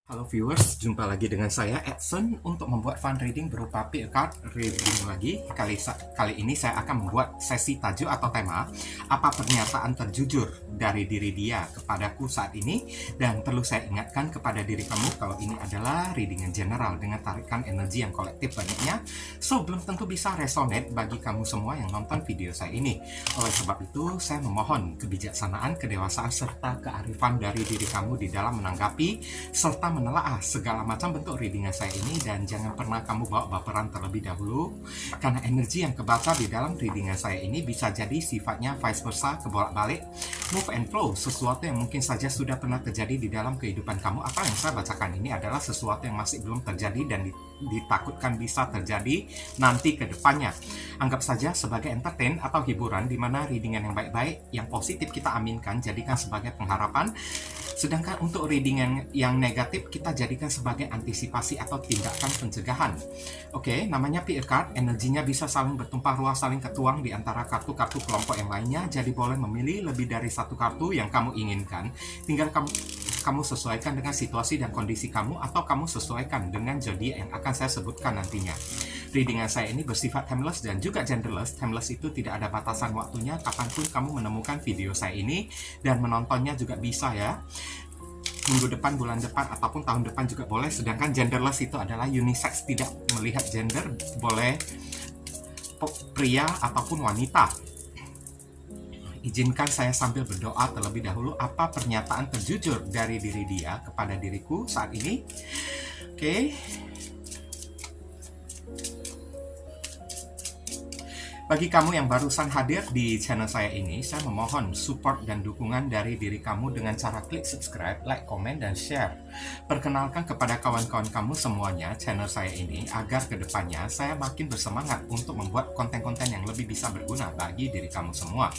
Halo viewers, jumpa lagi dengan saya Edson untuk membuat fun reading berupa pick card reading lagi. Kali ini saya akan membuat sesi tajuk atau tema apa pernyataan terjujur dari diri dia kepadaku saat ini. Dan perlu saya ingatkan kepada diri kamu kalau ini adalah reading yang general dengan tarikan energi yang kolektif banyaknya, so belum tentu bisa resonate bagi kamu semua yang nonton video saya ini. Oleh sebab itu saya memohon kebijaksanaan, kedewasaan serta kearifan dari diri kamu di dalam menanggapi serta menelaah segala macam bentuk readingan saya ini, dan jangan pernah kamu bawa baperan terlebih dahulu karena energi yang kebaca di dalam readingan saya ini bisa jadi sifatnya vice versa, kebolak-balik, move and flow, sesuatu yang mungkin saja sudah pernah terjadi di dalam kehidupan kamu atau yang saya bacakan ini adalah sesuatu yang masih belum terjadi dan ditakutkan bisa terjadi nanti ke depannya. Anggap saja sebagai entertain atau hiburan di mana readingan yang baik-baik, yang positif kita aminkan, jadikan sebagai pengharapan. Sedangkan untuk reading yang negatif kita jadikan sebagai antisipasi atau tindakan pencegahan. Oke, namanya pick card, energinya bisa saling bertumpah ruah, saling ketuang di antara kartu-kartu kelompok yang lainnya. Jadi boleh memilih lebih dari satu kartu yang kamu inginkan. Tinggal kamu sesuaikan dengan situasi dan kondisi kamu, atau kamu sesuaikan dengan zodiak yang akan saya sebutkan nantinya. Readingan saya ini bersifat timeless dan juga genderless. Timeless itu tidak ada batasan waktunya, kapanpun kamu menemukan video saya ini, dan menontonnya juga bisa ya. Minggu depan, bulan depan, ataupun tahun depan juga boleh. Sedangkan genderless itu adalah unisex, tidak melihat gender, boleh pria ataupun wanita. Izinkan saya sambil berdoa terlebih dahulu. Apa pernyataan terjujur dari diri dia kepada diriku saat ini? Oke. Bagi kamu yang barusan hadir di channel saya ini, saya memohon support dan dukungan dari diri kamu dengan cara klik subscribe, like, komen, dan share. Perkenalkan kepada kawan-kawan kamu semuanya channel saya ini, agar kedepannya saya makin bersemangat untuk membuat konten-konten yang lebih bisa berguna bagi diri kamu semua.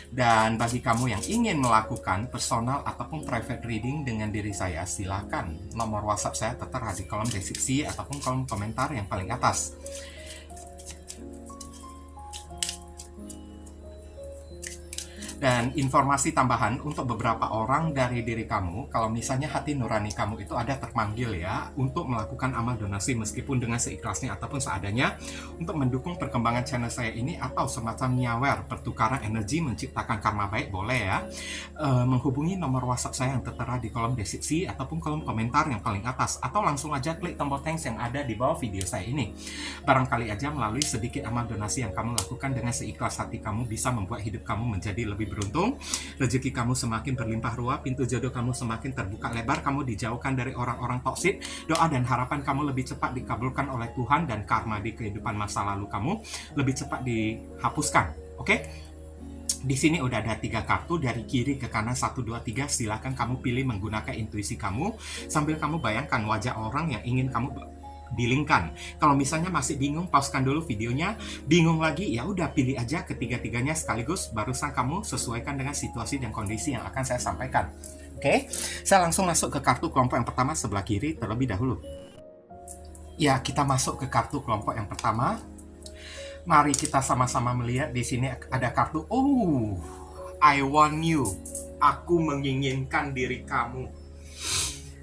Dan bagi kamu yang ingin melakukan personal ataupun private reading dengan diri saya, silakan. Nomor WhatsApp saya tertera di kolom deskripsi ataupun kolom komentar yang paling atas. Dan informasi tambahan untuk beberapa orang dari diri kamu, kalau misalnya hati nurani kamu itu ada terpanggil ya untuk melakukan amal donasi meskipun dengan seikhlasnya ataupun seadanya untuk mendukung perkembangan channel saya ini, atau semacam nyawer pertukaran energi menciptakan karma baik, boleh ya. Menghubungi nomor WhatsApp saya yang tertera di kolom deskripsi ataupun kolom komentar yang paling atas, atau langsung aja klik tombol thanks yang ada di bawah video saya ini. Barangkali aja melalui sedikit amal donasi yang kamu lakukan dengan seikhlas hati kamu bisa membuat hidup kamu menjadi lebih beruntung, rezeki kamu semakin berlimpah ruah, pintu jodoh kamu semakin terbuka lebar, kamu dijauhkan dari orang-orang toksik, doa dan harapan kamu lebih cepat dikabulkan oleh Tuhan, dan karma di kehidupan masa lalu kamu lebih cepat dihapuskan. Oke? Di sini udah ada 3 kartu dari kiri ke kanan, 1, 2, 3. Silakan kamu pilih menggunakan intuisi kamu sambil kamu bayangkan wajah orang yang ingin kamu dilingkan. Kalau misalnya masih bingung, pauskan dulu videonya. Bingung lagi, ya udah pilih aja ketiga-tiganya sekaligus, barusan kamu sesuaikan dengan situasi dan kondisi yang akan saya sampaikan. Oke, saya langsung masuk ke kartu kelompok yang pertama sebelah kiri terlebih dahulu. Ya, kita masuk ke kartu kelompok yang pertama. Mari kita sama-sama melihat di sini ada kartu I want you. Aku menginginkan diri kamu.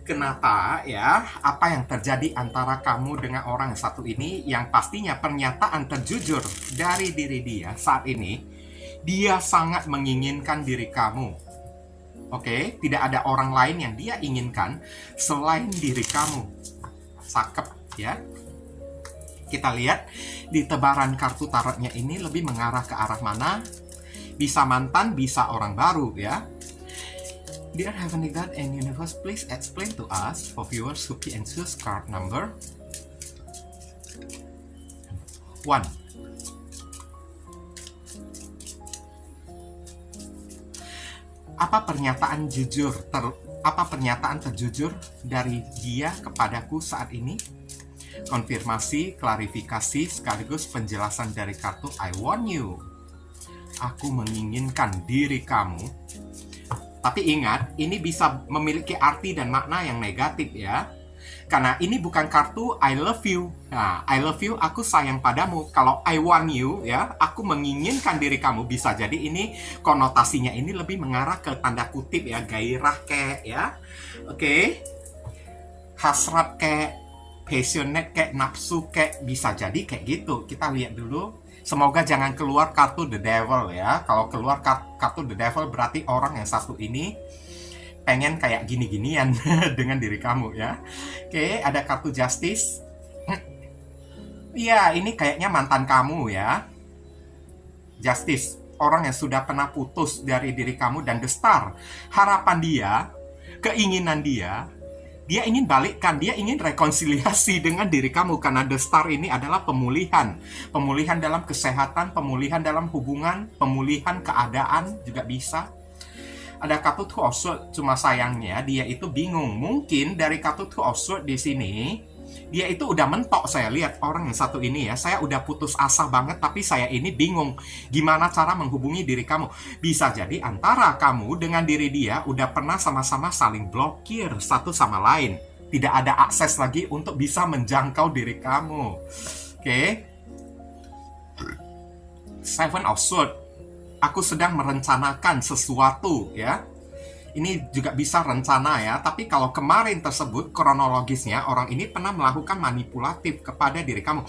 Kenapa ya? Apa yang terjadi antara kamu dengan orang satu ini? Yang pastinya pernyataan terjujur dari diri dia saat ini, dia sangat menginginkan diri kamu. Oke, tidak ada orang lain yang dia inginkan selain diri kamu. Cakep ya. Kita lihat di tebaran kartu tarotnya ini lebih mengarah ke arah mana? Bisa mantan, bisa orang baru ya. Dear Heavenly God and Universe, please explain to us for viewers who can choose card number 1. Apa pernyataan terjujur dari dia kepadaku saat ini? Konfirmasi, klarifikasi, sekaligus penjelasan dari kartu I want you. Aku menginginkan diri kamu. Tapi ingat, ini bisa memiliki arti dan makna yang negatif ya. Karena ini bukan kartu I love you. Nah, I love you, aku sayang padamu. Kalau I want you, ya, aku menginginkan diri kamu, bisa jadi ini konotasinya ini lebih mengarah ke tanda kutip ya, gairah kayak ya. Oke. Hasrat kayak, passionate kayak, nafsu kayak, bisa jadi kayak gitu. Kita lihat dulu. Semoga jangan keluar kartu The Devil ya. Kalau keluar kartu The Devil berarti orang yang satu ini pengen kayak gini-ginian dengan diri kamu ya. Oke, ada kartu Justice. Iya, ini kayaknya mantan kamu ya. Justice, orang yang sudah pernah putus dari diri kamu. Dan The Star, harapan dia, keinginan dia ingin balikkan, dia ingin rekonsiliasi dengan diri kamu. Karena The Star ini adalah pemulihan. Pemulihan dalam kesehatan, pemulihan dalam hubungan, pemulihan keadaan juga bisa. Ada kartu Two of Swords, cuma sayangnya dia itu bingung. Mungkin dari kartu Two of Swords di sini, dia itu udah mentok. Saya lihat orang yang satu ini ya, saya udah putus asa banget, tapi saya ini bingung gimana cara menghubungi diri kamu. Bisa jadi antara kamu dengan diri dia udah pernah sama-sama saling blokir satu sama lain. Tidak ada akses lagi untuk bisa menjangkau diri kamu. Oke. Seven of Swords. Aku sedang merencanakan sesuatu ya. Ini juga bisa rencana ya, tapi kalau kemarin tersebut kronologisnya orang ini pernah melakukan manipulatif kepada diri kamu.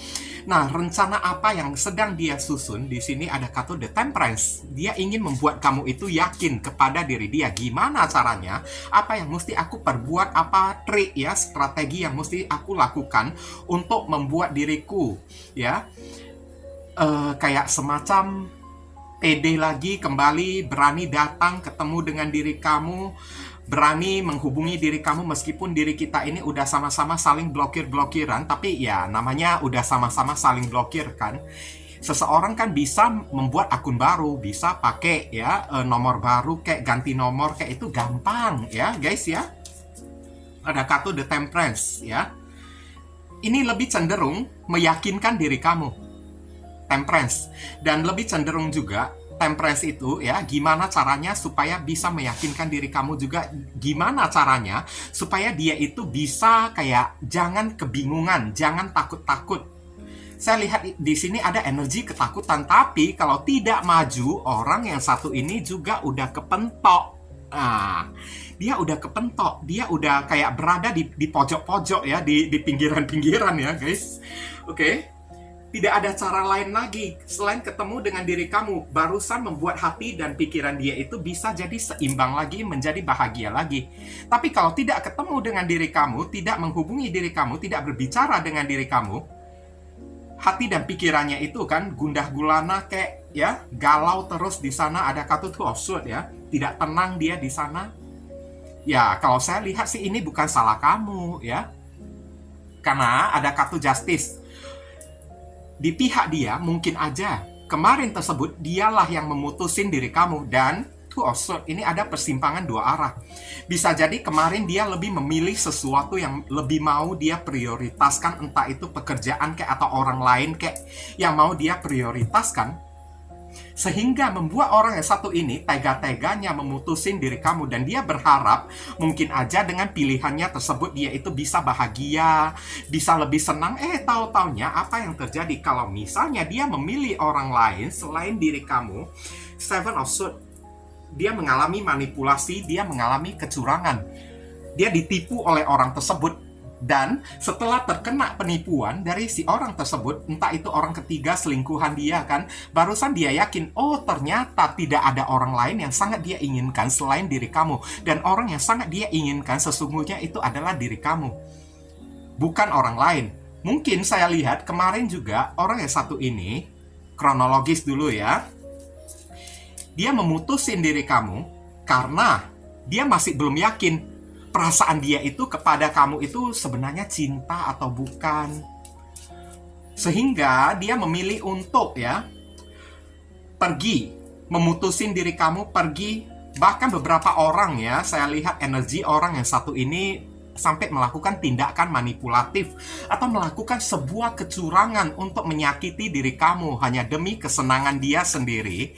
Nah, rencana apa yang sedang dia susun? Di sini ada kartu The Temperance. Dia ingin membuat kamu itu yakin kepada diri dia. Gimana caranya? Apa yang mesti aku perbuat? Apa trik ya, strategi yang mesti aku lakukan untuk membuat diriku ya kayak semacam pede lagi, kembali berani datang ketemu dengan diri kamu, berani menghubungi diri kamu meskipun diri kita ini udah sama-sama saling blokir-blokiran, tapi ya namanya udah sama-sama saling blokir kan. Seseorang kan bisa membuat akun baru, bisa pakai ya nomor baru, kayak ganti nomor kayak itu gampang ya guys ya. Ada kartu The Temperance ya. Ini lebih cenderung meyakinkan diri kamu. Temperance, dan lebih cenderung juga Temperance itu ya, gimana caranya supaya bisa meyakinkan diri kamu juga, gimana caranya supaya dia itu bisa kayak jangan kebingungan, jangan takut-takut. Saya lihat di sini ada energi ketakutan, tapi kalau tidak maju, orang yang satu ini juga udah kepentok. Nah, dia udah kepentok, dia udah kayak berada di pojok-pojok ya, di pinggiran-pinggiran ya guys. Oke. Tidak ada cara lain lagi selain ketemu dengan diri kamu. Barusan membuat hati dan pikiran dia itu bisa jadi seimbang lagi, menjadi bahagia lagi. Tapi kalau tidak ketemu dengan diri kamu, tidak menghubungi diri kamu, tidak berbicara dengan diri kamu, hati dan pikirannya itu kan gundah gulana kayak ya, galau terus di sana. Ada kartu Two of Swords ya, tidak tenang dia di sana. Ya, kalau saya lihat sih ini bukan salah kamu ya. Karena ada kartu Justice. Di pihak dia mungkin aja kemarin tersebut dialah yang memutusin diri kamu. Dan Two of Swords ini ada persimpangan dua arah. Bisa jadi kemarin dia lebih memilih sesuatu yang lebih mau dia prioritaskan, entah itu pekerjaan kayak atau orang lain kayak yang mau dia prioritaskan, sehingga membuat orang yang satu ini tega-teganya memutusin diri kamu. Dan dia berharap mungkin aja dengan pilihannya tersebut dia itu bisa bahagia, bisa lebih senang. Tahu-taunya apa yang terjadi kalau misalnya dia memilih orang lain selain diri kamu? Seven of Swords, dia mengalami manipulasi, dia mengalami kecurangan, dia ditipu oleh orang tersebut. Dan setelah terkena penipuan dari si orang tersebut, entah itu orang ketiga, selingkuhan dia kan, barusan dia yakin, oh ternyata tidak ada orang lain yang sangat dia inginkan selain diri kamu. Dan orang yang sangat dia inginkan sesungguhnya itu adalah diri kamu, bukan orang lain. Mungkin saya lihat kemarin juga orang yang satu ini, kronologis dulu ya, dia memutusin diri kamu karena dia masih belum yakin perasaan dia itu kepada kamu itu sebenarnya cinta atau bukan. Sehingga dia memilih untuk ya pergi, memutusin diri kamu, pergi. Bahkan beberapa orang ya, saya lihat energi orang yang satu ini sampai melakukan tindakan manipulatif atau melakukan sebuah kecurangan untuk menyakiti diri kamu hanya demi kesenangan dia sendiri.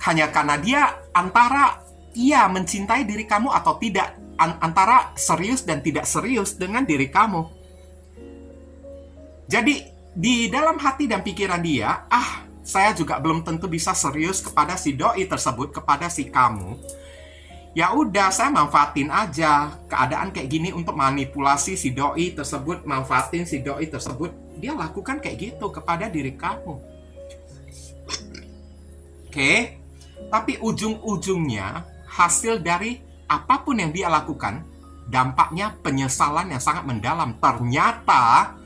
Hanya karena dia antara ia mencintai diri kamu atau tidak. antara serius dan tidak serius dengan diri kamu. Jadi di dalam hati dan pikiran dia, saya juga belum tentu bisa serius kepada si doi tersebut, kepada si kamu. Ya udah, saya manfaatin aja keadaan kayak gini untuk manipulasi si doi tersebut, manfaatin si doi tersebut. Dia lakukan kayak gitu kepada diri kamu. Oke? Tapi ujung-ujungnya, hasil dari apapun yang dia lakukan, dampaknya penyesalan yang sangat mendalam. Ternyata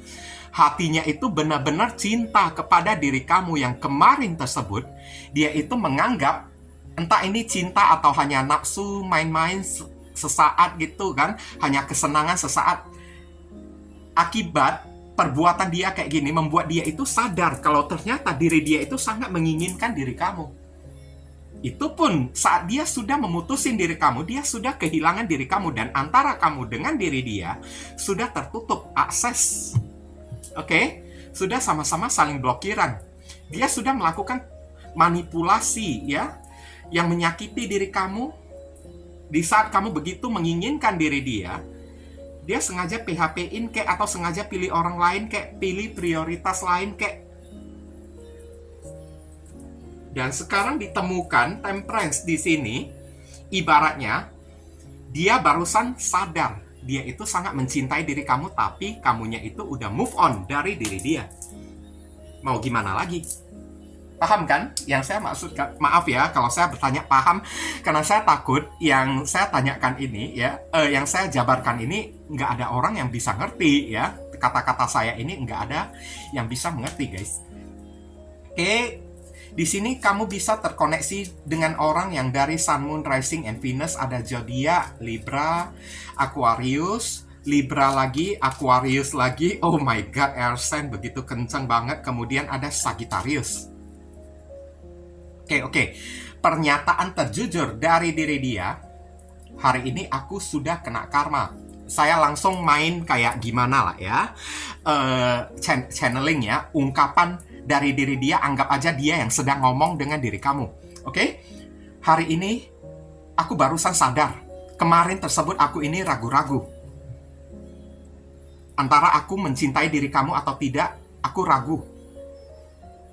hatinya itu benar-benar cinta kepada diri kamu yang kemarin tersebut. Dia itu menganggap entah ini cinta atau hanya nafsu main-main sesaat gitu kan, hanya kesenangan sesaat. Akibat perbuatan dia kayak gini membuat dia itu sadar kalau ternyata diri dia itu sangat menginginkan diri kamu. Itu pun saat dia sudah memutusin diri kamu, dia sudah kehilangan diri kamu, dan antara kamu dengan diri dia sudah tertutup akses. Oke? Sudah sama-sama saling blokiran. Dia sudah melakukan manipulasi ya, yang menyakiti diri kamu. Di saat kamu begitu menginginkan diri dia, dia sengaja PHP-in kayak, atau sengaja pilih orang lain kayak, pilih prioritas lain kayak. Dan sekarang ditemukan temperance di sini, ibaratnya dia barusan sadar dia itu sangat mencintai diri kamu, tapi kamunya itu udah move on dari diri dia. Mau gimana lagi? Paham kan yang saya maksudkan? Maaf ya kalau saya bertanya paham, karena saya takut yang saya tanyakan ini ya, yang saya jabarkan ini nggak ada orang yang bisa ngerti ya. Kata-kata saya ini nggak ada yang bisa mengerti, guys. Oke, di sini kamu bisa terkoneksi dengan orang yang dari Sun, Moon, Rising, and Venus. Ada zodiak Libra, Aquarius, Libra lagi, Aquarius lagi. Oh my god, air sign begitu kencang banget. Kemudian ada Sagittarius. Oke. Pernyataan terjujur dari diri dia, hari ini aku sudah kena karma. Saya langsung main kayak gimana lah ya, channeling ya, ungkapan dari diri dia, anggap aja dia yang sedang ngomong dengan diri kamu. Oke? Hari ini aku barusan sadar, kemarin tersebut aku ini ragu-ragu. Antara aku mencintai diri kamu atau tidak, aku ragu.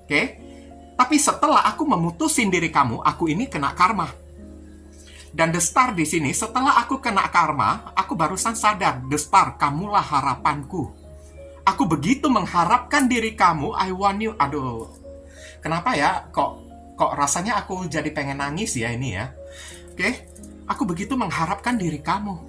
Oke? Tapi setelah aku memutusin diri kamu, aku ini kena karma. Dan The Star di sini, setelah aku kena karma, aku barusan sadar, The Star, kamulah harapanku. Aku begitu mengharapkan diri kamu, I want you. Aduh, kenapa ya? Kok rasanya aku jadi pengen nangis ya ini ya. Oke? Aku begitu mengharapkan diri kamu.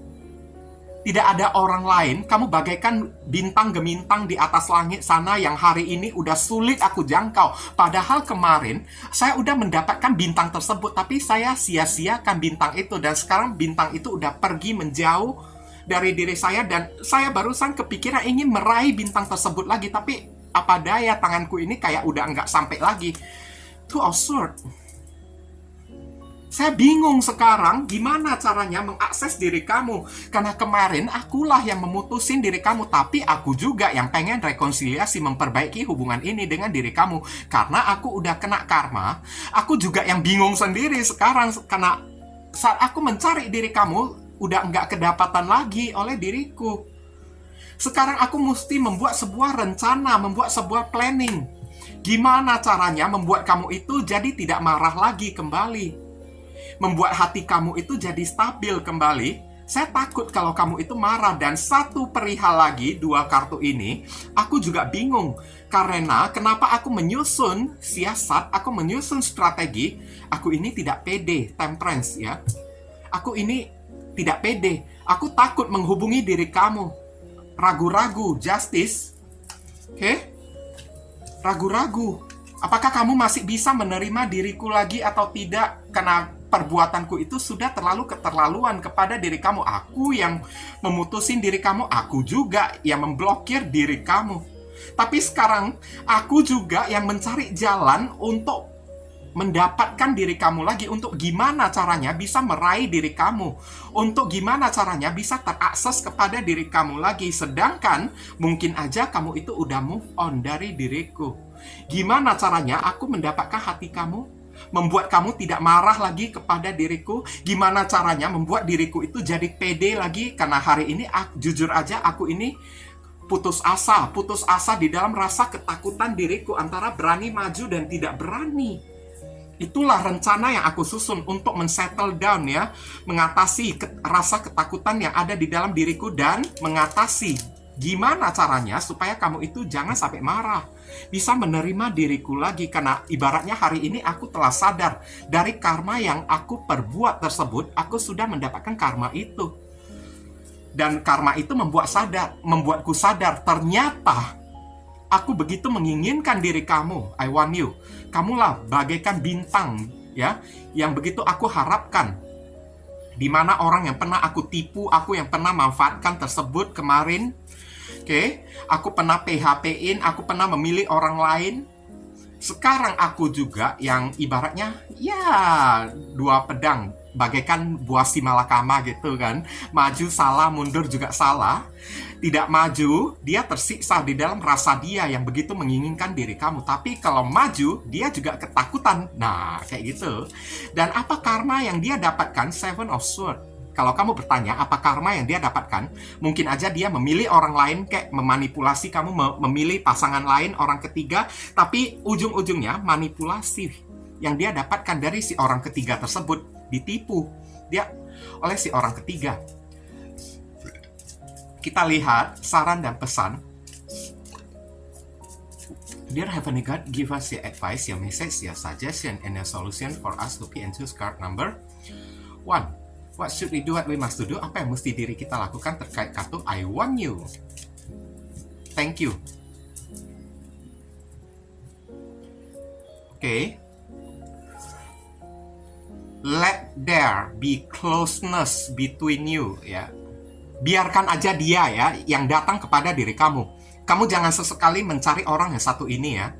Tidak ada orang lain, kamu bagaikan bintang gemintang di atas langit sana yang hari ini udah sulit aku jangkau. Padahal kemarin, saya udah mendapatkan bintang tersebut, tapi saya sia-siakan bintang itu. Dan sekarang bintang itu udah pergi menjauh dari diri saya, dan saya barusan kepikiran ingin meraih bintang tersebut lagi. Tapi apa daya, tanganku ini kayak udah nggak sampai lagi. Too absurd. Saya bingung sekarang gimana caranya mengakses diri kamu. Karena kemarin akulah yang memutusin diri kamu, tapi aku juga yang pengen rekonsiliasi, memperbaiki hubungan ini dengan diri kamu. Karena aku udah kena karma, aku juga yang bingung sendiri sekarang. Karena saat aku mencari diri kamu, udah nggak kedapatan lagi oleh diriku. Sekarang aku mesti membuat sebuah rencana, membuat sebuah planning. Gimana caranya membuat kamu itu jadi tidak marah lagi kembali, membuat hati kamu itu jadi stabil kembali. Saya takut kalau kamu itu marah. Dan satu perihal lagi, dua kartu ini, aku juga bingung. Karena kenapa aku menyusun siasat, aku menyusun strategi, aku ini tidak pede, temperance ya. Aku ini tidak pede. Aku takut menghubungi diri kamu. Ragu-ragu, justice. Oke? Ragu-ragu. Apakah kamu masih bisa menerima diriku lagi atau tidak? Karena perbuatanku itu sudah terlalu keterlaluan kepada diri kamu. Aku yang memutusin diri kamu, aku juga yang memblokir diri kamu. Tapi sekarang aku juga yang mencari jalan untuk mendapatkan diri kamu lagi, untuk gimana caranya bisa meraih diri kamu, untuk gimana caranya bisa terakses kepada diri kamu lagi. Sedangkan mungkin aja kamu itu udah move on dari diriku. Gimana caranya aku mendapatkan hati kamu? membuat kamu tidak marah lagi kepada diriku? Gimana caranya membuat diriku itu jadi pede lagi? Karena hari ini, jujur aja, aku ini putus asa di dalam rasa ketakutan diriku antara berani maju dan tidak berani. Itulah rencana yang aku susun untuk men-settle down ya, mengatasi rasa ketakutan yang ada di dalam diriku dan mengatasi gimana caranya supaya kamu itu jangan sampai marah, bisa menerima diriku lagi. Karena ibaratnya hari ini aku telah sadar dari karma yang aku perbuat tersebut, aku sudah mendapatkan karma itu. Dan karma itu membuatku sadar ternyata aku begitu menginginkan diri kamu. I want you. Kamulah bagaikan bintang ya, yang begitu aku harapkan. Di mana orang yang pernah aku tipu, aku yang pernah manfaatkan tersebut kemarin. Oke, aku pernah PHP-in, aku pernah memilih orang lain. Sekarang aku juga yang ibaratnya ya dua pedang, bagaikan buah simalakama gitu kan. Maju salah, mundur juga salah. Tidak maju, dia tersiksa di dalam rasa dia yang begitu menginginkan diri kamu. Tapi kalau maju, dia juga ketakutan. Nah, kayak gitu. Dan apa karma yang dia dapatkan? Seven of Swords. Kalau kamu bertanya, apa karma yang dia dapatkan? Mungkin aja dia memilih orang lain, kayak memanipulasi kamu, memilih pasangan lain, orang ketiga. Tapi ujung-ujungnya manipulasi yang dia dapatkan dari si orang ketiga tersebut. Ditipu dia oleh si orang ketiga. Kita lihat saran dan pesan. Dear Heavenly God, give us your advice, your message, your suggestion, and your solution for us to be and choose card number 1. What should we do, what we must do? Apa yang mesti diri kita lakukan terkait kartu I want you? Thank you. Oke. Let there be closeness between you, ya. Biarkan aja dia ya yang datang kepada diri kamu. Kamu jangan sesekali mencari orang yang satu ini ya.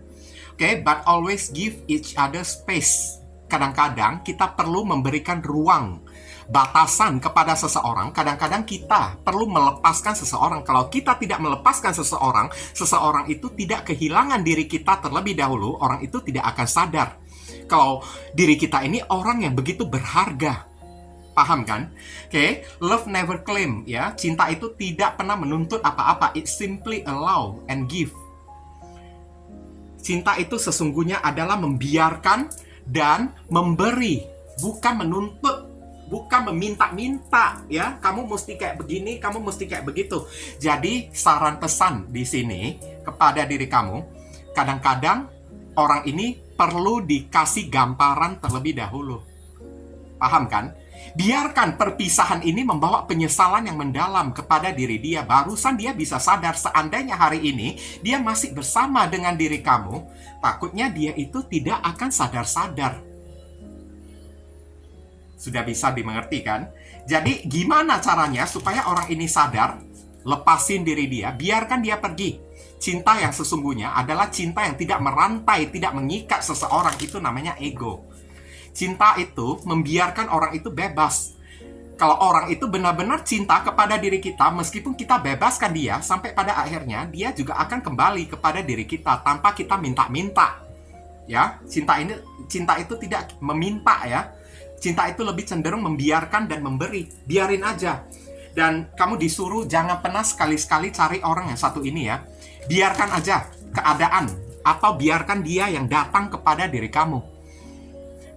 Oke, but always give each other space. Kadang-kadang kita perlu memberikan ruang, batasan kepada seseorang. Kadang-kadang kita perlu melepaskan seseorang. Kalau kita tidak melepaskan seseorang, seseorang itu tidak kehilangan diri kita terlebih dahulu. Orang itu tidak akan sadar kalau diri kita ini orang yang begitu berharga. Paham kan? Oke, love never claim ya. Cinta itu tidak pernah menuntut apa-apa. It simply allow and give. Cinta itu sesungguhnya adalah membiarkan dan memberi, bukan menuntut, bukan meminta-minta ya. Kamu mesti kayak begini, kamu mesti kayak begitu. Jadi saran pesan di sini kepada diri kamu, kadang-kadang orang ini perlu dikasih gambaran terlebih dahulu. Paham kan? Biarkan perpisahan ini membawa penyesalan yang mendalam kepada diri dia. Barusan dia bisa sadar seandainya hari ini dia masih bersama dengan diri kamu, takutnya dia itu tidak akan sadar-sadar. Sudah bisa dimengerti kan? Jadi gimana caranya supaya orang ini sadar? Lepasin diri dia, biarkan dia pergi. Cinta yang sesungguhnya adalah cinta yang tidak merantai, tidak mengikat seseorang. Itu namanya ego. Cinta itu membiarkan orang itu bebas. Kalau orang itu benar-benar cinta kepada diri kita, meskipun kita bebaskan dia, sampai pada akhirnya dia juga akan kembali kepada diri kita tanpa kita minta-minta. Ya, cinta itu tidak meminta ya. Cinta itu lebih cenderung membiarkan dan memberi. Biarin aja. Dan kamu disuruh jangan pernah sekali-sekali cari orang yang satu ini ya. Biarkan aja keadaan atau biarkan dia yang datang kepada diri kamu.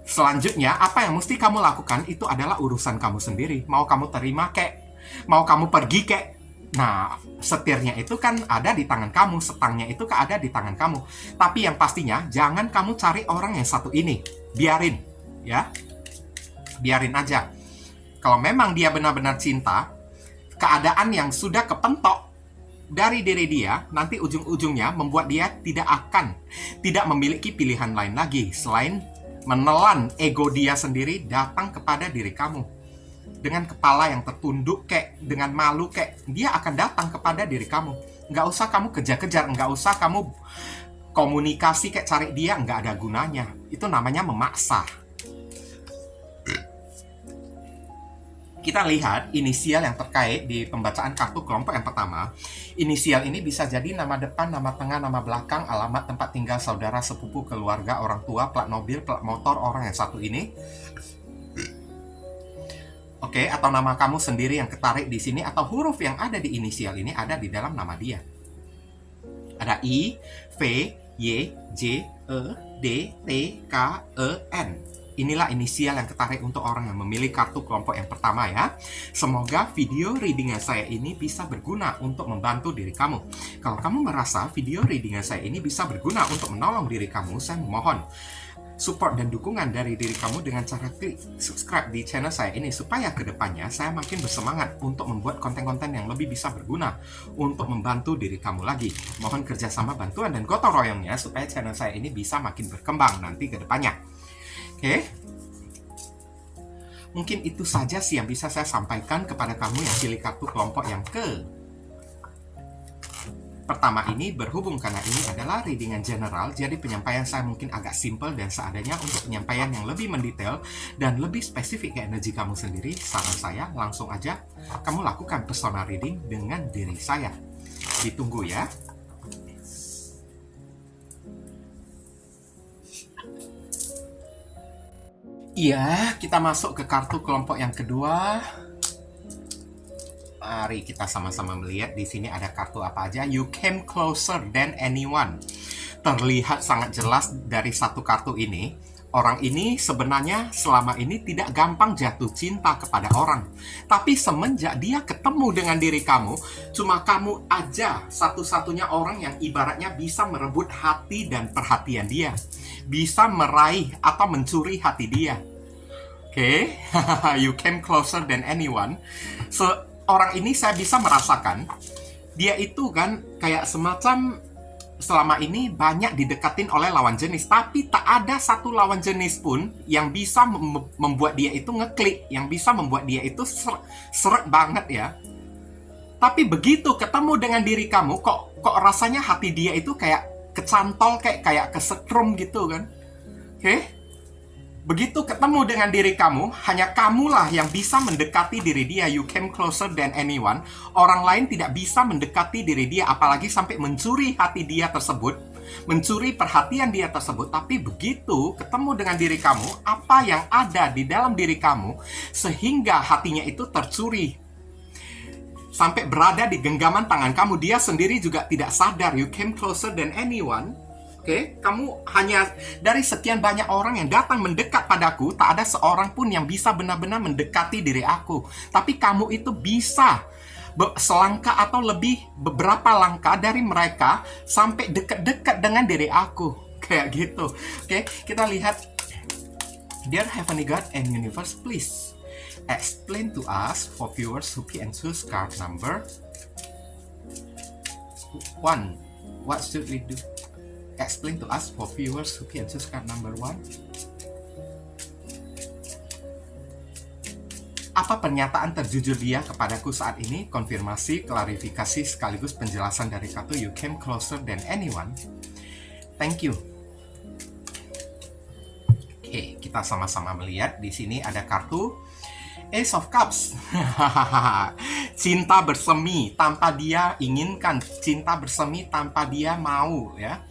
Selanjutnya, apa yang mesti kamu lakukan itu adalah urusan kamu sendiri. Mau kamu terima kek, mau kamu pergi kek. Nah, setirnya itu kan ada di tangan kamu, setangnya itu kan ada di tangan kamu. Tapi yang pastinya, jangan kamu cari orang yang satu ini. Biarin, ya. Biarin aja. Kalau memang dia benar-benar cinta, keadaan yang sudah kepentok dari diri dia, nanti ujung-ujungnya membuat dia tidak memiliki pilihan lain lagi selain menelan ego dia sendiri datang kepada diri kamu. Dengan kepala yang tertunduk kek, dengan malu kek, dia akan datang kepada diri kamu. Nggak usah kamu kejar-kejar, nggak usah kamu komunikasi kek cari dia, nggak ada gunanya. Itu namanya memaksa. Kita lihat inisial yang terkait di pembacaan kartu kelompok yang pertama. Inisial ini bisa jadi nama depan, nama tengah, nama belakang, alamat tempat tinggal saudara, sepupu, keluarga, orang tua, plat mobil, plat motor orang yang satu ini. Oke, atau nama kamu sendiri yang ketarik di sini, atau huruf yang ada di inisial ini ada di dalam nama dia. Ada I, V, Y, J, E, D, T, K, E, N. Inilah inisial yang ketarik untuk orang yang memilih kartu kelompok yang pertama ya. Semoga video readingan saya ini bisa berguna untuk membantu diri kamu. Kalau kamu merasa video readingan saya ini bisa berguna untuk menolong diri kamu, saya memohon support dan dukungan dari diri kamu dengan cara klik subscribe di channel saya ini, supaya kedepannya saya makin bersemangat untuk membuat konten-konten yang lebih bisa berguna untuk membantu diri kamu lagi. Mohon kerjasama, bantuan, dan gotong royongnya supaya channel saya ini bisa makin berkembang nanti kedepannya. Oke, mungkin itu saja sih yang bisa saya sampaikan kepada kamu yang pilih kartu kelompok yang pertama ini, berhubung karena ini adalah readingan general, jadi penyampaian saya mungkin agak simple dan seadanya. Untuk penyampaian yang lebih mendetail dan lebih spesifik ke energi kamu sendiri, saran saya langsung aja kamu lakukan personal reading dengan diri saya. Ditunggu ya. Iya, kita masuk ke kartu kelompok yang kedua. Mari kita sama-sama melihat di sini ada kartu apa aja. You came closer than anyone. Terlihat sangat jelas dari satu kartu ini, orang ini sebenarnya selama ini tidak gampang jatuh cinta kepada orang. Tapi semenjak dia ketemu dengan diri kamu, cuma kamu aja satu-satunya orang yang ibaratnya bisa merebut hati dan perhatian dia. Bisa meraih atau mencuri hati dia. Oke, you came closer than anyone. Orang ini saya bisa merasakan, dia itu kan kayak semacam selama ini banyak didekatin oleh lawan jenis, tapi tak ada satu lawan jenis pun yang bisa membuat dia itu ngeklik, yang bisa membuat dia itu seret banget ya. Tapi begitu ketemu dengan diri kamu, kok rasanya hati dia itu kayak kecantol, kayak kesetrum gitu kan. Oke? Begitu ketemu dengan diri kamu, hanya kamulah yang bisa mendekati diri dia. You came closer than anyone. Orang lain tidak bisa mendekati diri dia, apalagi sampai mencuri hati dia tersebut, mencuri perhatian dia tersebut. Tapi begitu ketemu dengan diri kamu, apa yang ada di dalam diri kamu sehingga hatinya itu tercuri, sampai berada di genggaman tangan kamu. Dia sendiri juga tidak sadar. You came closer than anyone. Oke, kamu hanya dari sekian banyak orang yang datang mendekat padaku, tak ada seorang pun yang bisa benar-benar mendekati diri aku. Tapi kamu itu bisa selangkah atau lebih beberapa langkah dari mereka sampai dekat-dekat dengan diri aku. Kayak gitu. Oke, kita lihat. Dear Heavenly God and Universe, please explain to us for viewers who can choose card number 1. What should we do? Explain to us for viewers who can choose card number 1. Apa pernyataan terjujur dia kepadaku saat ini? Konfirmasi, klarifikasi, sekaligus penjelasan dari kartu You Came Closer Than Anyone. Thank you. Oke, kita sama-sama melihat di sini ada kartu Ace of Cups. Cinta bersemi tanpa dia inginkan, cinta bersemi tanpa dia mau ya.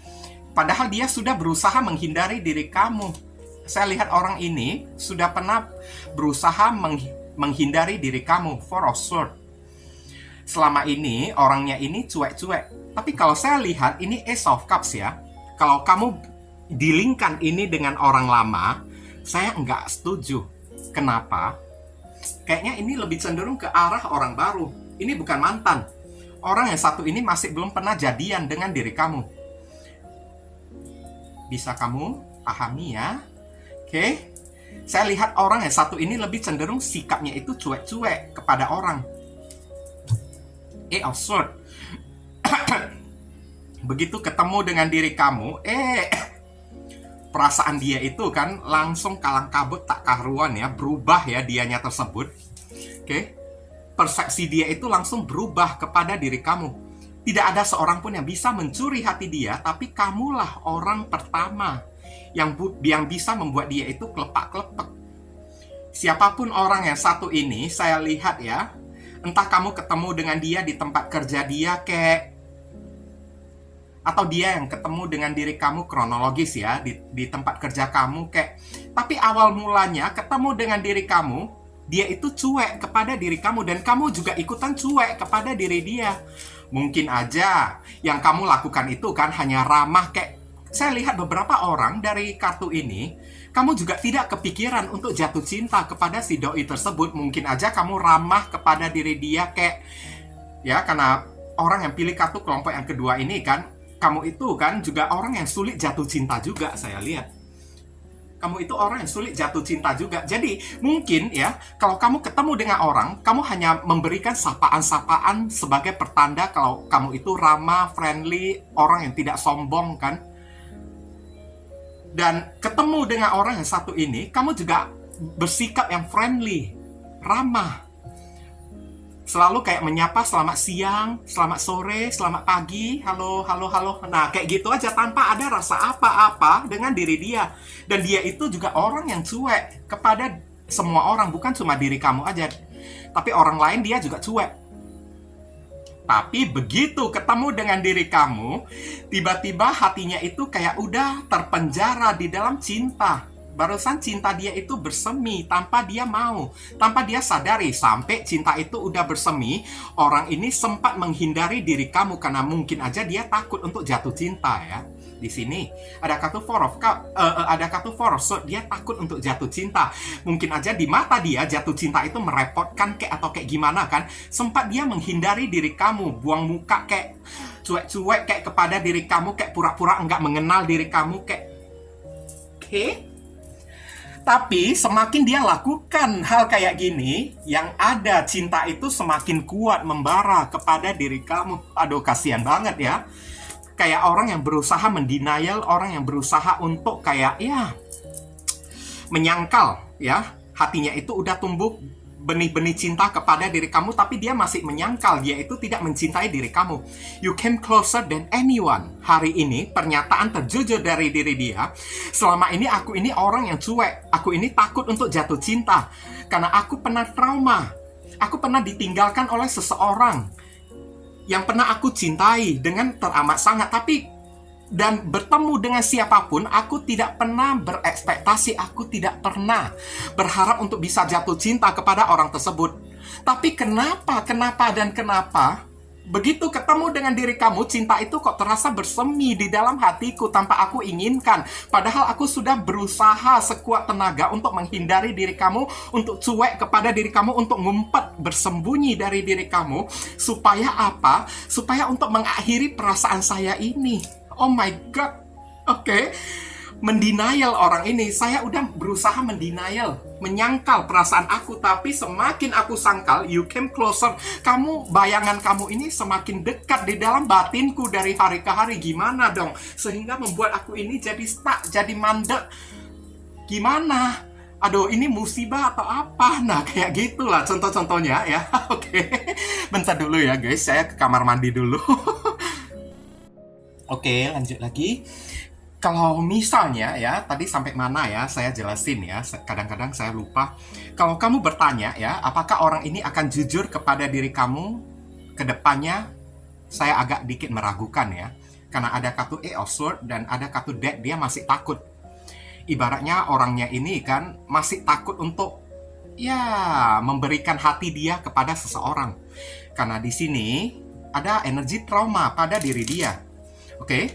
Padahal dia sudah berusaha menghindari diri kamu. Saya lihat orang ini sudah pernah berusaha menghindari diri kamu. Four of Swords. Selama ini orangnya ini cuek-cuek. Tapi kalau saya lihat ini Ace of Cups ya. Kalau kamu dilingkan ini dengan orang lama, saya nggak setuju. Kenapa? Kayaknya ini lebih cenderung ke arah orang baru. Ini bukan mantan. Orang yang satu ini masih belum pernah jadian dengan diri kamu. Bisa kamu pahami ya? Oke. Saya lihat orang yang satu ini lebih cenderung sikapnya itu cuek-cuek kepada orang. Eight of Swords. Begitu ketemu dengan diri kamu, perasaan dia itu kan langsung kalang kabut tak karuan ya, berubah ya dianya tersebut. Oke. Persepsi dia itu langsung berubah kepada diri kamu. Tidak ada seorang pun yang bisa mencuri hati dia, tapi kamulah orang pertama yang bisa membuat dia itu kelepak-kelepek. Siapapun orang yang satu ini, saya lihat ya, entah kamu ketemu dengan dia di tempat kerja dia kek, atau dia yang ketemu dengan diri kamu kronologis ya, di tempat kerja kamu kek. Tapi awal mulanya ketemu dengan diri kamu, dia itu cuek kepada diri kamu, dan kamu juga ikutan cuek kepada diri dia. Mungkin aja yang kamu lakukan itu kan hanya ramah kek. Saya lihat beberapa orang dari kartu ini, kamu juga tidak kepikiran untuk jatuh cinta kepada si doi tersebut. Mungkin aja kamu ramah kepada diri dia kek. Ya, karena orang yang pilih kartu kelompok yang kedua ini kan, kamu itu kan juga orang yang sulit jatuh cinta juga, saya lihat. Kamu itu orang yang sulit jatuh cinta juga. Jadi mungkin ya, kalau kamu ketemu dengan orang, kamu hanya memberikan sapaan-sapaan sebagai pertanda kalau kamu itu ramah, friendly, orang yang tidak sombong kan. Dan ketemu dengan orang yang satu ini, kamu juga bersikap yang friendly, ramah. Selalu kayak menyapa selamat siang, selamat sore, selamat pagi, halo, halo, halo. Nah, kayak gitu aja tanpa ada rasa apa-apa dengan diri dia. Dan dia itu juga orang yang cuek kepada semua orang, bukan cuma diri kamu aja. Tapi orang lain dia juga cuek. Tapi begitu ketemu dengan diri kamu, tiba-tiba hatinya itu kayak udah terpenjara di dalam cinta. Barusan cinta dia itu bersemi tanpa dia mau, tanpa dia sadari. Sampai cinta itu udah bersemi, orang ini sempat menghindari diri kamu karena mungkin aja dia takut untuk jatuh cinta ya. Di sini ada kartu Four of Cups, ada kartu Four of Swords, dia takut untuk jatuh cinta. Mungkin aja di mata dia jatuh cinta itu merepotkan kayak atau kayak gimana kan. Sempat dia menghindari diri kamu, buang muka kayak cuek-cuek kayak kepada diri kamu, kayak pura-pura enggak mengenal diri kamu kayak. Oke. Tapi semakin dia lakukan hal kayak gini, yang ada cinta itu semakin kuat membara kepada diri kamu. Aduh, kasihan banget ya. Kayak orang yang berusaha mendenial, orang yang berusaha untuk kayak ya menyangkal ya, hatinya itu udah tumbuh benih-benih cinta kepada diri kamu, tapi dia masih menyangkal, dia itu tidak mencintai diri kamu. You came closer than anyone. Hari ini pernyataan terjujur dari diri dia, selama ini aku ini orang yang cuek, aku ini takut untuk jatuh cinta karena aku pernah trauma, aku pernah ditinggalkan oleh seseorang yang pernah aku cintai dengan teramat sangat, tapi dan bertemu dengan siapapun, aku tidak pernah berekspektasi, aku tidak pernah berharap untuk bisa jatuh cinta kepada orang tersebut. Tapi kenapa begitu ketemu dengan diri kamu, cinta itu kok terasa bersemi di dalam hatiku tanpa aku inginkan. Padahal aku sudah berusaha sekuat tenaga untuk menghindari diri kamu, untuk cuek kepada diri kamu, untuk ngumpet, bersembunyi dari diri kamu. Supaya apa? Supaya untuk mengakhiri perasaan saya ini. Oh my God. Oke. Mendenial orang ini. Saya udah berusaha mendenial, menyangkal perasaan aku, tapi semakin aku sangkal, you came closer. Bayangan kamu ini semakin dekat di dalam batinku dari hari ke hari. Gimana dong? Sehingga membuat aku ini jadi stuck, jadi mandek. Gimana? Aduh, ini musibah atau apa? Nah, kayak gitulah contoh-contohnya ya. Oke. Bentar dulu ya guys, saya ke kamar mandi dulu. Oke, lanjut lagi. Kalau misalnya ya, tadi sampai mana ya, saya jelasin ya, kadang-kadang saya lupa. Kalau kamu bertanya ya, apakah orang ini akan jujur kepada diri kamu ke depannya, saya agak dikit meragukan ya. Karena ada kartu Ace of Swords dan ada kartu Death, dia masih takut. Ibaratnya orangnya ini kan masih takut untuk ya memberikan hati dia kepada seseorang. Karena di sini ada energi trauma pada diri dia. Oke?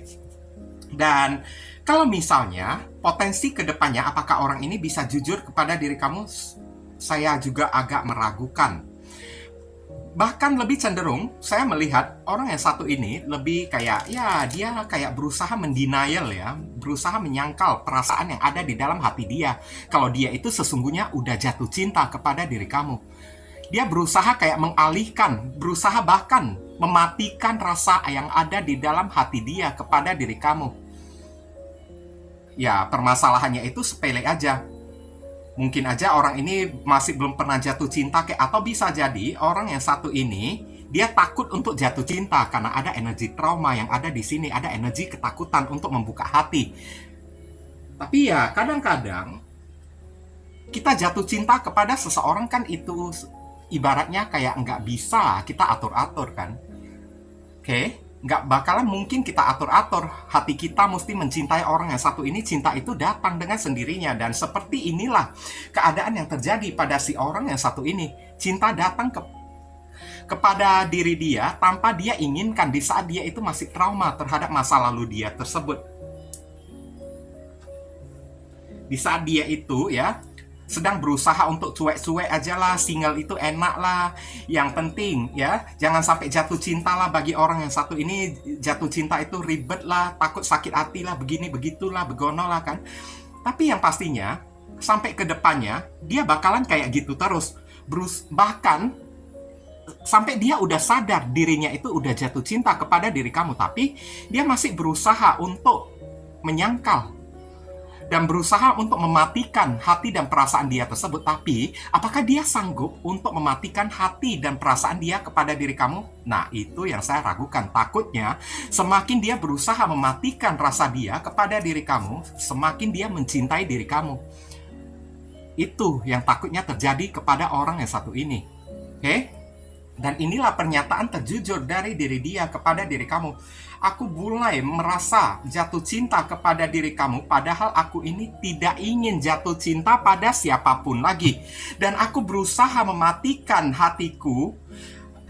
Dan kalau misalnya potensi kedepannya apakah orang ini bisa jujur kepada diri kamu, saya juga agak meragukan. Bahkan lebih cenderung saya melihat orang yang satu ini lebih kayak ya dia kayak berusaha mendenial ya, berusaha menyangkal perasaan yang ada di dalam hati dia. Kalau dia itu sesungguhnya udah jatuh cinta kepada diri kamu. Dia berusaha kayak mengalihkan, berusaha bahkan mematikan rasa yang ada di dalam hati dia kepada diri kamu. Ya, permasalahannya itu sepele aja. Mungkin aja orang ini masih belum pernah jatuh cinta, atau bisa jadi orang yang satu ini dia takut untuk jatuh cinta karena ada energi trauma yang ada di sini, ada energi ketakutan untuk membuka hati. Tapi ya kadang-kadang Kita jatuh cinta kepada seseorang kan itu ibaratnya kayak nggak bisa kita atur-atur kan. Oke? Nggak bakalan mungkin kita atur-atur. Hati kita mesti mencintai orang yang satu ini, cinta itu datang dengan sendirinya. Dan seperti inilah keadaan yang terjadi pada si orang yang satu ini. Cinta datang kepada diri dia tanpa dia inginkan di saat dia itu masih trauma terhadap masa lalu dia tersebut. Di saat dia itu ya sedang berusaha untuk cuek-cuek aja lah, single itu enak lah, yang penting ya jangan sampai jatuh cinta lah. Bagi orang yang satu ini jatuh cinta itu ribet lah, takut sakit hati lah, begini begitulah, begono lah kan. Tapi yang pastinya sampai ke depannya dia bakalan kayak gitu terus, bahkan sampai dia udah sadar dirinya itu udah jatuh cinta kepada diri kamu, tapi dia masih berusaha untuk menyangkal dan berusaha untuk mematikan hati dan perasaan dia tersebut. Tapi, apakah dia sanggup untuk mematikan hati dan perasaan dia kepada diri kamu? Nah, itu yang saya ragukan. Takutnya, semakin dia berusaha mematikan rasa dia kepada diri kamu, semakin dia mencintai diri kamu. Itu yang takutnya terjadi kepada orang yang satu ini. Oke? Dan inilah pernyataan terjujur dari diri dia kepada diri kamu. Aku mulai merasa jatuh cinta kepada diri kamu, padahal aku ini tidak ingin jatuh cinta pada siapapun lagi. Dan aku berusaha mematikan hatiku.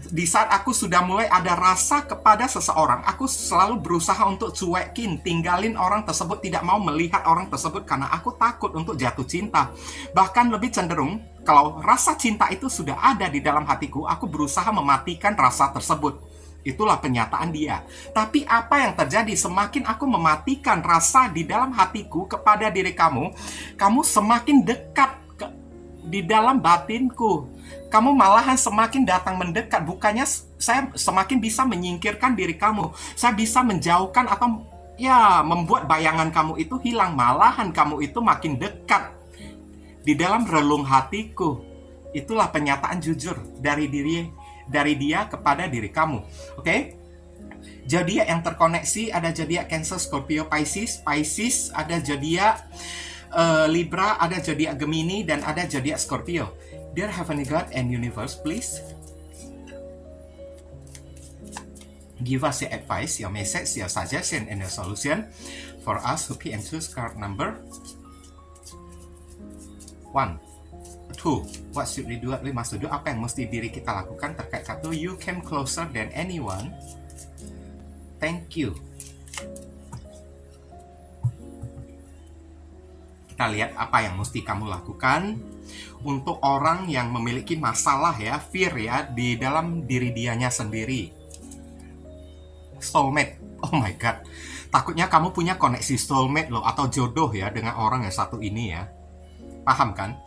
Di saat aku sudah mulai ada rasa kepada seseorang, aku selalu berusaha untuk cuekin, tinggalin orang tersebut, tidak mau melihat orang tersebut karena aku takut untuk jatuh cinta. Bahkan lebih cenderung, kalau rasa cinta itu sudah ada di dalam hatiku, aku berusaha mematikan rasa tersebut. Itulah pernyataan dia. Tapi apa yang terjadi semakin aku mematikan rasa di dalam hatiku kepada diri kamu, kamu semakin dekat di dalam batinku. Kamu malahan semakin datang mendekat. Bukannya saya semakin bisa menyingkirkan diri kamu, saya bisa menjauhkan atau ya membuat bayangan kamu itu hilang. Malahan kamu itu makin dekat di dalam relung hatiku. Itulah pernyataan jujur dari dia kepada diri kamu. Oke? Zodiak yang terkoneksi ada zodiak Cancer, Scorpio, Pisces, ada zodiak Libra, ada zodiak Gemini, dan ada zodiak Scorpio. Dear Heavenly God and Universe, please give us your advice, your message, your suggestion, and your solution for us who pick and choose card number 1, 2. What should we do? What we must do? Apa yang mesti diri kita lakukan terkait kartu You Came Closer Than Anyone. Thank you. Kita lihat apa yang mesti kamu lakukan untuk orang yang memiliki masalah ya, fear ya, di dalam diri dianya sendiri. Soulmate. Oh my god. Takutnya kamu punya koneksi soulmate loh, atau jodoh ya dengan orang yang satu ini ya. Paham kan?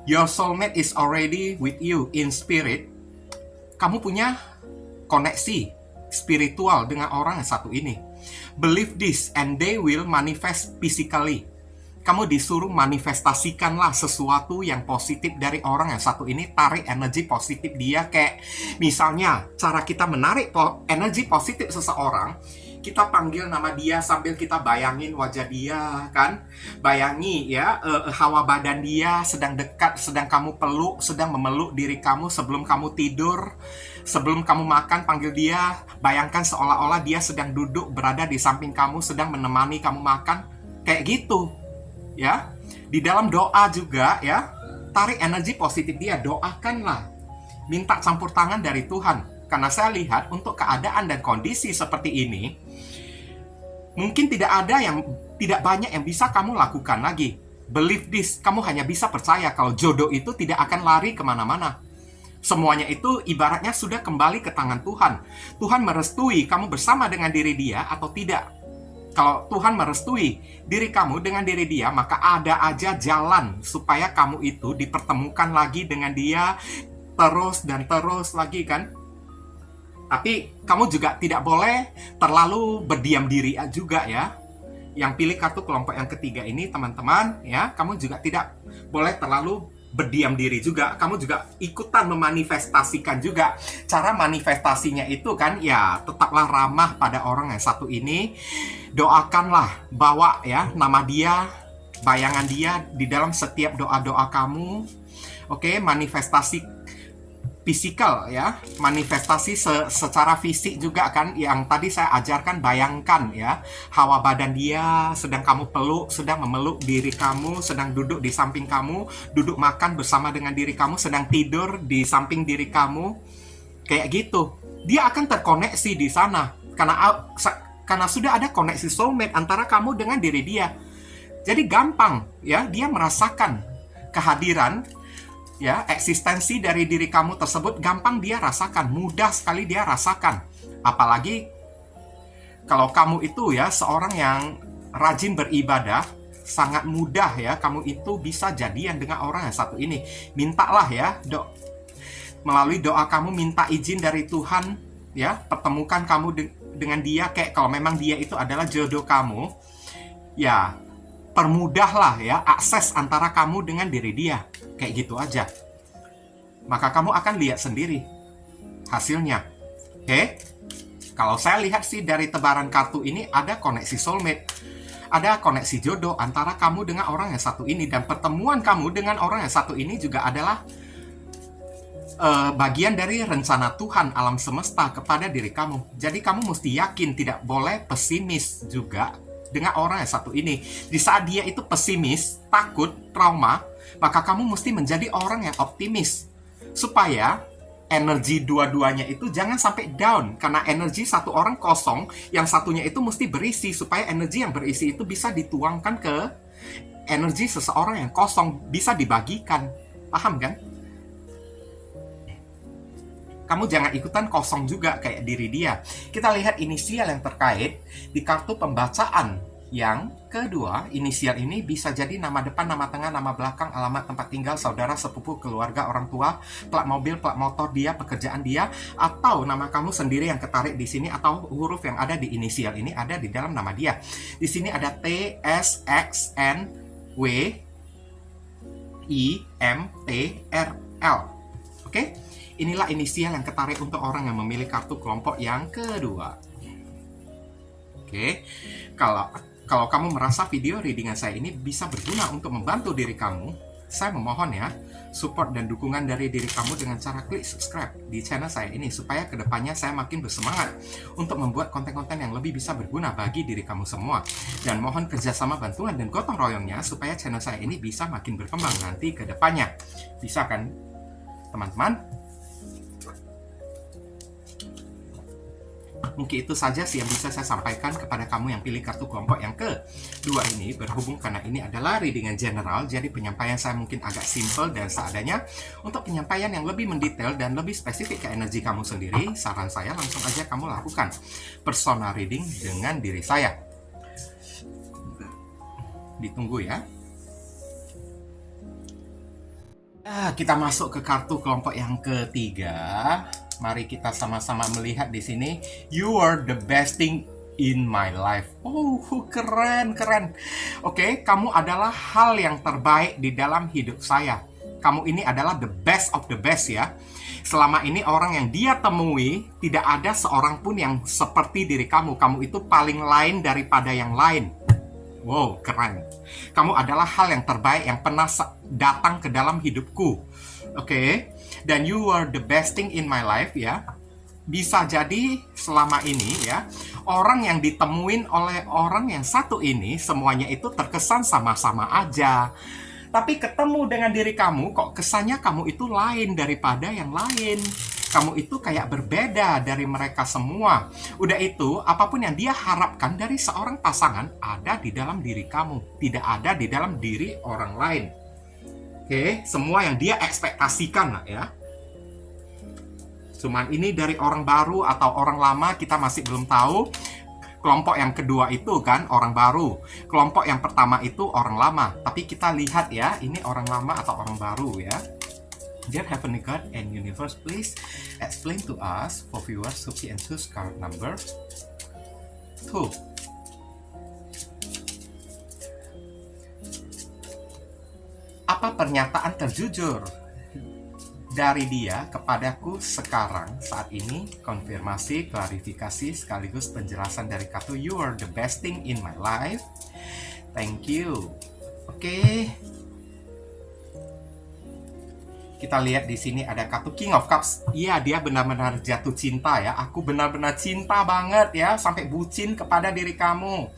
Your soulmate is already with you in spirit. Kamu punya koneksi spiritual dengan orang yang satu ini. Believe this and they will manifest physically. Kamu disuruh manifestasikanlah sesuatu yang positif dari orang yang satu ini. Tarik energi positif dia. Kayak misalnya cara kita menarik energi positif seseorang, kita panggil nama dia sambil kita bayangin wajah dia kan. Bayangi ya hawa badan dia sedang dekat, sedang kamu peluk, sedang memeluk diri kamu sebelum kamu tidur. Sebelum kamu makan, panggil dia. Bayangkan seolah-olah dia sedang duduk berada di samping kamu, sedang menemani kamu makan. Kayak gitu. Ya, di dalam doa juga ya, tarik energi positif dia, doakanlah, minta campur tangan dari Tuhan. Karena saya lihat untuk keadaan dan kondisi seperti ini, mungkin tidak banyak yang bisa kamu lakukan lagi. Believe this, kamu hanya bisa percaya kalau jodoh itu tidak akan lari kemana-mana. Semuanya itu ibaratnya sudah kembali ke tangan Tuhan. Tuhan merestui kamu bersama dengan diri dia atau tidak. Kalau Tuhan merestui diri kamu dengan diri dia, maka ada aja jalan supaya kamu itu dipertemukan lagi dengan dia terus dan terus lagi kan. Tapi kamu juga tidak boleh terlalu berdiam diri juga ya. Yang pilih kartu kelompok yang ketiga ini teman-teman ya, kamu juga tidak boleh terlalu berdiam diri juga. Kamu juga ikutan memanifestasikan juga. Cara manifestasinya itu kan ya tetaplah ramah pada orang yang satu ini. Doakanlah, bawa ya nama dia bayangan dia di dalam setiap doa-doa kamu. Oke, manifestasi fisikal ya, manifestasi secara fisik juga kan, yang tadi saya ajarkan. Bayangkan ya, hawa badan dia sedang kamu peluk, sedang memeluk diri kamu, sedang duduk di samping kamu, duduk makan bersama dengan diri kamu, sedang tidur di samping diri kamu, kayak gitu. Dia akan terkoneksi di sana karena sudah ada koneksi soulmate antara kamu dengan diri dia. Jadi gampang ya, dia merasakan kehadiran ya, eksistensi dari diri kamu tersebut gampang dia rasakan, mudah sekali dia rasakan. Apalagi kalau kamu itu ya seorang yang rajin beribadah, sangat mudah ya kamu itu bisa jadian dengan orang yang satu ini. Mintalah ya, melalui doa kamu minta izin dari Tuhan ya, pertemukan kamu dengan dia. Kayak kalau memang dia itu adalah jodoh kamu, ya permudahlah ya akses antara kamu dengan diri dia. Kayak gitu aja. Maka kamu akan lihat sendiri hasilnya. Oke? Kalau saya lihat sih dari tebaran kartu ini ada koneksi soulmate. Ada koneksi jodoh antara kamu dengan orang yang satu ini. Dan pertemuan kamu dengan orang yang satu ini juga adalah bagian dari rencana Tuhan alam semesta kepada diri kamu. Jadi kamu mesti yakin, tidak boleh pesimis juga dengan orang yang satu ini. Di saat dia itu pesimis, takut, trauma, maka kamu mesti menjadi orang yang optimis supaya energi dua-duanya itu jangan sampai down. Karena energi satu orang kosong, yang satunya itu mesti berisi, supaya energi yang berisi itu bisa dituangkan ke energi seseorang yang kosong, bisa dibagikan. Paham kan? Kamu jangan ikutan kosong juga kayak diri dia. Kita lihat inisial yang terkait di kartu pembacaan. Yang kedua, inisial ini bisa jadi nama depan, nama tengah, nama belakang, alamat tempat tinggal, saudara, sepupu, keluarga, orang tua, plat mobil, plat motor dia, pekerjaan dia, atau nama kamu sendiri yang ketarik di sini, atau huruf yang ada di inisial ini ada di dalam nama dia. Di sini ada T, S, X, N, W, I, M, T, R, L. Oke? Inilah inisial yang ketarik untuk orang yang memilih kartu kelompok yang kedua. Oke? Kalau kamu merasa video readingan saya ini bisa berguna untuk membantu diri kamu, saya memohon ya, support dan dukungan dari diri kamu dengan cara klik subscribe di channel saya ini, supaya kedepannya saya makin bersemangat untuk membuat konten-konten yang lebih bisa berguna bagi diri kamu semua. Dan mohon kerjasama, bantuan, dan gotong royongnya supaya channel saya ini bisa makin berkembang nanti ke depannya. Bisa kan, teman-teman? Mungkin itu saja sih yang bisa saya sampaikan kepada kamu yang pilih kartu kelompok yang kedua ini. Berhubung karena ini adalah readingan general, jadi penyampaian saya mungkin agak simple dan seadanya. Untuk penyampaian yang lebih mendetail dan lebih spesifik ke energi kamu sendiri, saran saya langsung aja kamu lakukan personal reading dengan diri saya. Ditunggu ya. Kita masuk ke kartu kelompok yang ketiga. Mari kita sama-sama melihat di sini. You are the best thing in my life. Oh, keren. Oke, kamu adalah hal yang terbaik di dalam hidup saya. Kamu ini adalah the best of the best ya. Selama ini orang yang dia temui, tidak ada seorang pun yang seperti diri kamu. Kamu itu paling lain daripada yang lain. Wow, keren. Kamu adalah hal yang terbaik yang pernah datang ke dalam hidupku. Oke. Dan you are the best thing in my life ya. Bisa jadi selama ini ya, orang yang ditemuin oleh orang yang satu ini semuanya itu terkesan sama-sama aja. Tapi ketemu dengan diri kamu, kok kesannya kamu itu lain daripada yang lain. Kamu itu kayak berbeda dari mereka semua. Udah itu, apapun yang dia harapkan dari seorang pasangan ada di dalam diri kamu, tidak ada di dalam diri orang lain. Oke, semua yang dia ekspektasikan lah ya. Cuman ini dari orang baru atau orang lama kita masih belum tahu. Kelompok yang kedua itu kan orang baru. Kelompok yang pertama itu orang lama. Tapi kita lihat ya, ini orang lama atau orang baru ya. Dear Heavenly God and Universe, please explain to us for viewers Suki and Sus card number 2. Apa pernyataan terjujur dari dia kepadaku sekarang, saat ini? Konfirmasi, klarifikasi, sekaligus penjelasan dari kartu You are the best thing in my life. Thank you. Oke. Kita lihat di sini ada kartu King of Cups. Iya, dia benar-benar jatuh cinta ya. Aku benar-benar cinta banget ya, sampai bucin kepada diri kamu.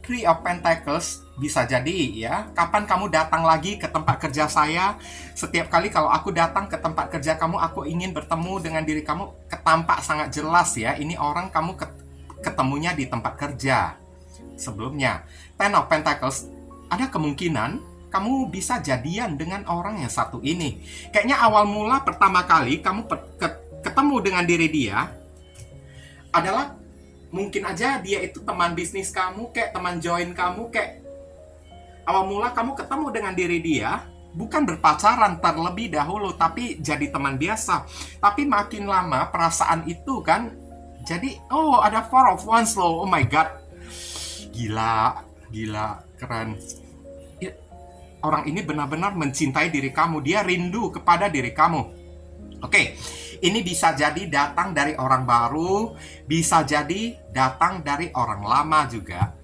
Three of Pentacles bisa jadi ya. Kapan kamu datang lagi ke tempat kerja saya? Setiap kali kalau aku datang ke tempat kerja kamu, aku ingin bertemu dengan diri kamu. Ketampak sangat jelas ya. Ini orang kamu ketemunya di tempat kerja sebelumnya. Ten of Pentacles, ada kemungkinan kamu bisa jadian dengan orang yang satu ini. Kayaknya awal mula pertama kali kamu ketemu dengan diri dia adalah mungkin aja dia itu teman bisnis kamu, kayak teman join kamu, kayak awal mula kamu ketemu dengan diri dia bukan berpacaran terlebih dahulu, tapi jadi teman biasa. Tapi makin lama perasaan itu kan jadi, oh ada Four of Wands loh, oh my god. Gila, keren. Orang ini benar-benar mencintai diri kamu. Dia rindu kepada diri kamu. Oke, ini bisa jadi datang dari orang baru, bisa jadi datang dari orang lama juga.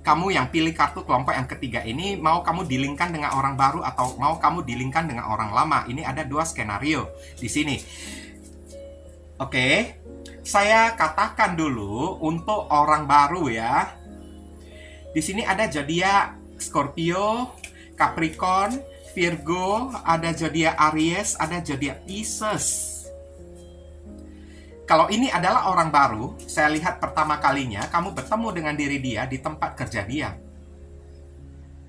Kamu yang pilih kartu kelompok yang ketiga ini, mau kamu dilingkan dengan orang baru atau mau kamu dilingkan dengan orang lama. Ini ada dua skenario di sini. Oke, saya katakan dulu untuk orang baru ya. Di sini ada zodiak Scorpio, Capricorn, Virgo, ada zodiak Aries, ada zodiak Pisces. Kalau ini adalah orang baru, saya lihat pertama kalinya kamu bertemu dengan diri dia di tempat kerja dia.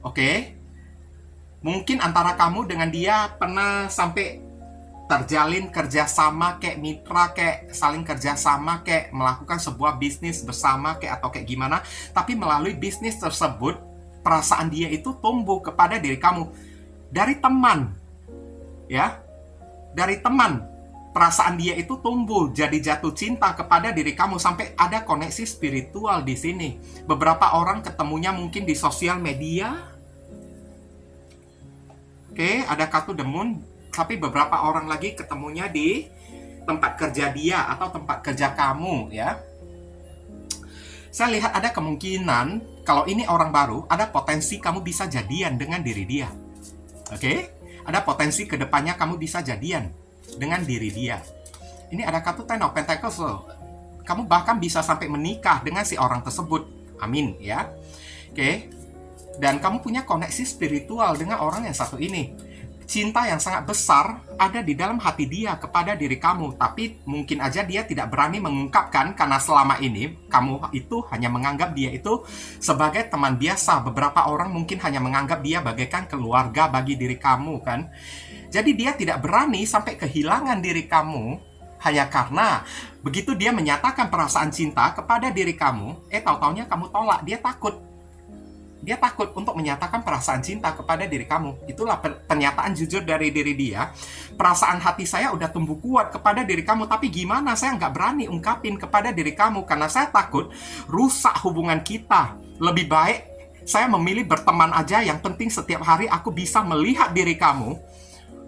Oke? Mungkin antara kamu dengan dia pernah sampai terjalin kerjasama, kayak mitra, kayak saling kerjasama, kayak melakukan sebuah bisnis bersama, kayak atau kayak gimana. Tapi melalui bisnis tersebut, perasaan dia itu tumbuh kepada diri kamu dari teman, ya, dari teman. Perasaan dia itu tumbuh jadi jatuh cinta kepada diri kamu sampai ada koneksi spiritual di sini. Beberapa orang ketemunya mungkin di sosial media. Oke, ada kartu The Moon, tapi beberapa orang lagi ketemunya di tempat kerja dia atau tempat kerja kamu, ya. Saya lihat ada kemungkinan, kalau ini orang baru, ada potensi kamu bisa jadian dengan diri dia. Oke? Ada potensi kedepannya kamu bisa jadian dengan diri dia. Ini ada kartu Ten of Pentacles loh. Kamu bahkan bisa sampai menikah dengan si orang tersebut. Amin ya. Oke? Dan kamu punya koneksi spiritual dengan orang yang satu ini. Cinta yang sangat besar ada di dalam hati dia kepada diri kamu. Tapi mungkin aja dia tidak berani mengungkapkan karena selama ini kamu itu hanya menganggap dia itu sebagai teman biasa. Beberapa orang mungkin hanya menganggap dia bagaikan keluarga bagi diri kamu kan. Jadi dia tidak berani sampai kehilangan diri kamu hanya karena begitu dia menyatakan perasaan cinta kepada diri kamu, tahu-taunya kamu tolak. Dia takut. Dia takut untuk menyatakan perasaan cinta kepada diri kamu. Itulah pernyataan jujur dari diri dia. Perasaan hati saya udah tumbuh kuat kepada diri kamu, tapi gimana saya nggak berani ungkapin kepada diri kamu karena saya takut rusak hubungan kita. Lebih baik saya memilih berteman aja. Yang penting setiap hari aku bisa melihat diri kamu.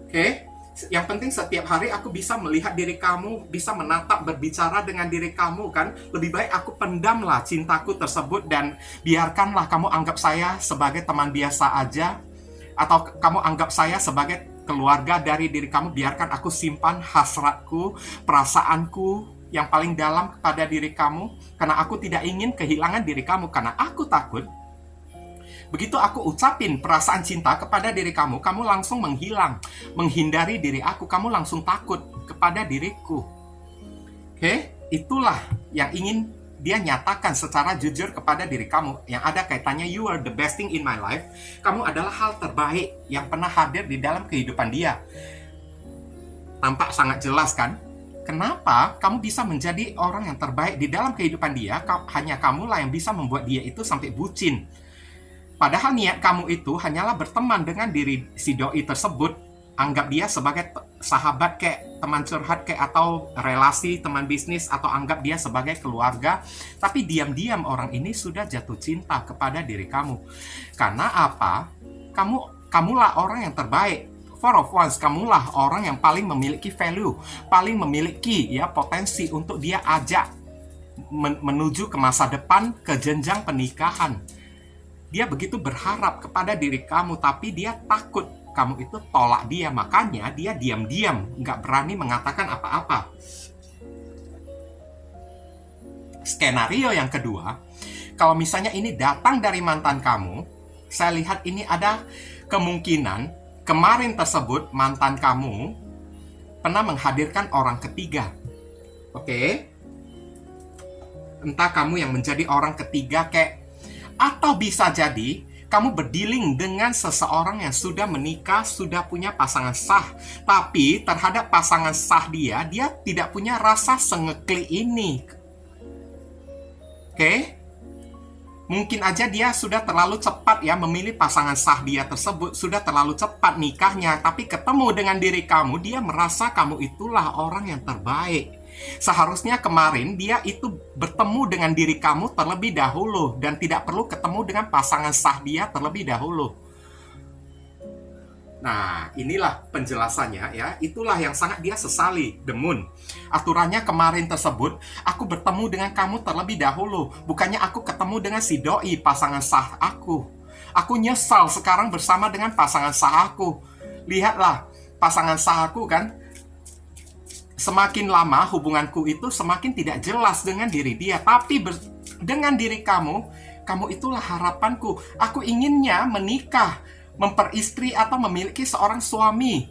Oke? Yang penting setiap hari aku bisa melihat diri kamu, bisa menatap, berbicara dengan diri kamu kan. Lebih baik aku pendamlah cintaku tersebut dan biarkanlah kamu anggap saya sebagai teman biasa aja. Atau kamu anggap saya sebagai keluarga dari diri kamu. Biarkan aku simpan hasratku, perasaanku yang paling dalam kepada diri kamu. Karena aku tidak ingin kehilangan diri kamu. Karena aku takut begitu aku ucapin perasaan cinta kepada diri kamu, kamu langsung menghilang, menghindari diri aku, kamu langsung takut kepada diriku. Oke, itulah yang ingin dia nyatakan secara jujur kepada diri kamu. Yang ada kaitannya, you are the best thing in my life. Kamu adalah hal terbaik yang pernah hadir di dalam kehidupan dia. Tampak sangat jelas kan? Kenapa kamu bisa menjadi orang yang terbaik di dalam kehidupan dia? Hanya kamulah yang bisa membuat dia itu sampai bucin. Padahal niat kamu itu hanyalah berteman dengan diri si doi tersebut. Anggap dia sebagai sahabat, kayak teman curhat, kayak atau relasi, teman bisnis, atau anggap dia sebagai keluarga. Tapi diam-diam orang ini sudah jatuh cinta kepada diri kamu. Karena apa? Kamulah orang yang terbaik. Four of Wands, kamulah orang yang paling memiliki value, paling memiliki ya potensi untuk dia ajak menuju ke masa depan, ke jenjang pernikahan. Dia begitu berharap kepada diri kamu, tapi dia takut kamu itu tolak dia. Makanya dia diam-diam, nggak berani mengatakan apa-apa. Skenario yang kedua, kalau misalnya ini datang dari mantan kamu, saya lihat ini ada kemungkinan kemarin tersebut mantan kamu pernah menghadirkan orang ketiga. Oke? Entah kamu yang menjadi orang ketiga atau bisa jadi kamu berdealing dengan seseorang yang sudah menikah, sudah punya pasangan sah. Tapi terhadap pasangan sah dia tidak punya rasa sengekli ini. Oke? Mungkin aja dia sudah terlalu cepat ya memilih pasangan sah dia tersebut. Sudah terlalu cepat nikahnya. Tapi ketemu dengan diri kamu, dia merasa kamu itulah orang yang terbaik. Seharusnya kemarin dia itu bertemu dengan diri kamu terlebih dahulu dan tidak perlu ketemu dengan pasangan sah dia terlebih dahulu. Nah, inilah penjelasannya ya. Itulah yang sangat dia sesali, The Moon. Aturannya kemarin tersebut, aku bertemu dengan kamu terlebih dahulu. Bukannya aku ketemu dengan si doi, pasangan sah aku. Aku nyesal sekarang bersama dengan pasangan sah aku. Lihatlah, pasangan sah aku kan, semakin lama hubunganku itu semakin tidak jelas dengan diri dia. Tapi dengan diri kamu, kamu itulah harapanku. Aku inginnya menikah, memperistri atau memiliki seorang suami.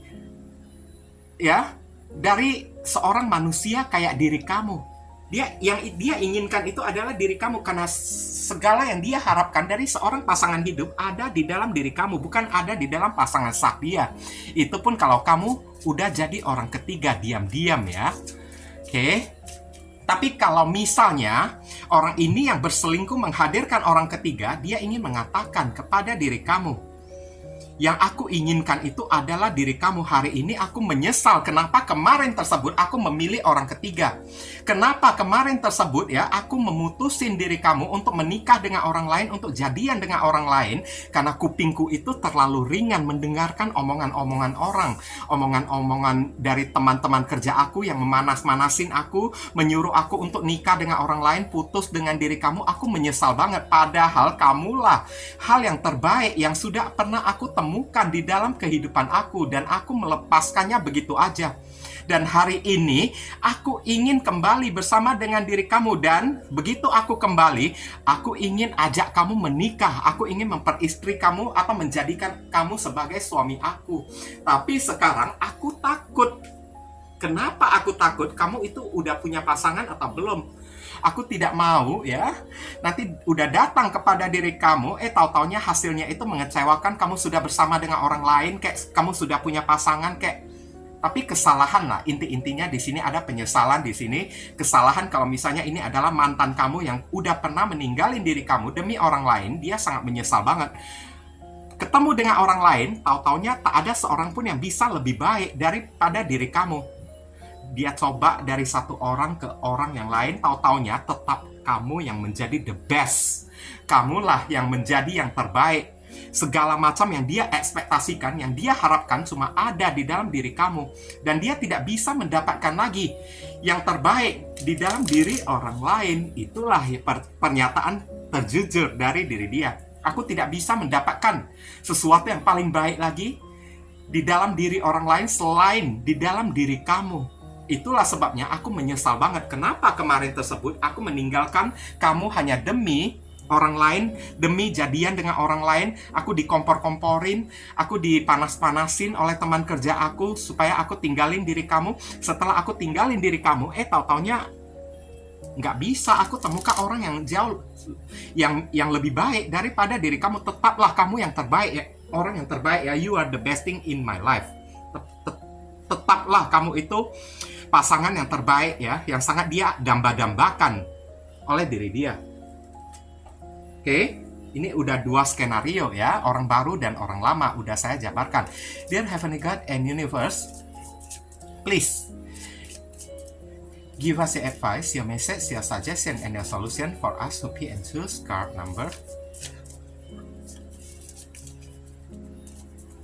Ya, dari seorang manusia kayak diri kamu. Yang dia inginkan itu adalah diri kamu, karena segala yang dia harapkan dari seorang pasangan hidup ada di dalam diri kamu, bukan ada di dalam pasangan sah dia. Itu pun kalau kamu udah jadi orang ketiga diam-diam ya. Oke. Tapi kalau misalnya orang ini yang berselingkuh menghadirkan orang ketiga, dia ingin mengatakan kepada diri kamu, yang aku inginkan itu adalah diri kamu. Hari ini aku menyesal kenapa kemarin tersebut aku memilih orang ketiga. Kenapa kemarin tersebut ya aku memutusin diri kamu untuk menikah dengan orang lain, untuk jadian dengan orang lain. Karena kupingku itu terlalu ringan mendengarkan omongan-omongan orang. Omongan-omongan dari teman-teman kerja aku yang memanas-manasin aku, menyuruh aku untuk nikah dengan orang lain, putus dengan diri kamu. Aku menyesal banget. Padahal kamulah hal yang terbaik yang sudah pernah aku temukan di dalam kehidupan aku, dan aku melepaskannya begitu aja. Dan hari ini aku ingin kembali bersama dengan diri kamu, dan begitu aku kembali, aku ingin ajak kamu menikah. Aku ingin memperistri kamu atau menjadikan kamu sebagai suami aku. Tapi sekarang aku takut. Kenapa aku takut? Kamu itu udah punya pasangan atau belum? Aku tidak mau ya nanti udah datang kepada diri kamu, tahu-taunya hasilnya itu mengecewakan. Kamu sudah bersama dengan orang lain, kamu sudah punya pasangan, tapi kesalahan lah. Intinya di sini ada penyesalan di sini. Kesalahan kalau misalnya ini adalah mantan kamu yang udah pernah meninggalin diri kamu demi orang lain. Dia sangat menyesal banget. Ketemu dengan orang lain, tahu-taunya tak ada seorang pun yang bisa lebih baik daripada diri kamu. Dia coba dari satu orang ke orang yang lain, tahu-taunya tetap kamu yang menjadi the best. Kamulah yang menjadi yang terbaik. Segala macam yang dia ekspektasikan, yang dia harapkan cuma ada di dalam diri kamu. Dan dia tidak bisa mendapatkan lagi yang terbaik di dalam diri orang lain. Itulah pernyataan terjujur dari diri dia. Aku tidak bisa mendapatkan sesuatu yang paling baik lagi di dalam diri orang lain selain di dalam diri kamu. Itulah sebabnya aku menyesal banget. Kenapa kemarin tersebut aku meninggalkan kamu hanya demi orang lain, demi jadian dengan orang lain. Aku dikompor-komporin, aku dipanas-panasin oleh teman kerja aku supaya aku tinggalin diri kamu. Setelah aku tinggalin diri kamu, tahu-taunya nggak bisa aku temukan orang yang jauh, yang lebih baik daripada diri kamu. Tetaplah kamu yang terbaik ya, orang yang terbaik ya. You are the best thing in my life. Tetaplah kamu itu pasangan yang terbaik ya, yang sangat dia damba-dambakan oleh diri dia. Oke, ini udah 2 skenario ya, orang baru dan orang lama udah saya jabarkan. Dear Heavenly God and Universe, please give us your advice, your message, your suggestion, and your solution for us to pick and choose card number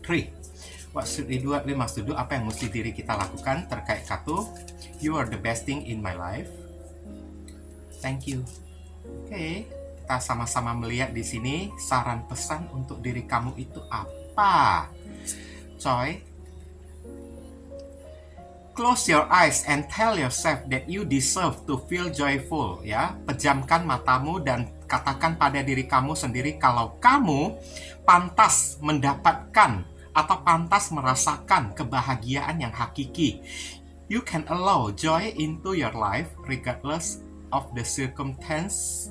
3. What should we do? We must do. Apa yang mesti diri kita lakukan terkait kartu You are the best thing in my life. Thank you. Oke. kita sama-sama melihat di sini saran pesan untuk diri kamu itu apa. Coy, close your eyes and tell yourself that you deserve to feel joyful, ya. Pejamkan matamu dan katakan pada diri kamu sendiri kalau kamu pantas mendapatkan atau pantas merasakan kebahagiaan yang hakiki. You can allow joy into your life regardless of the circumstance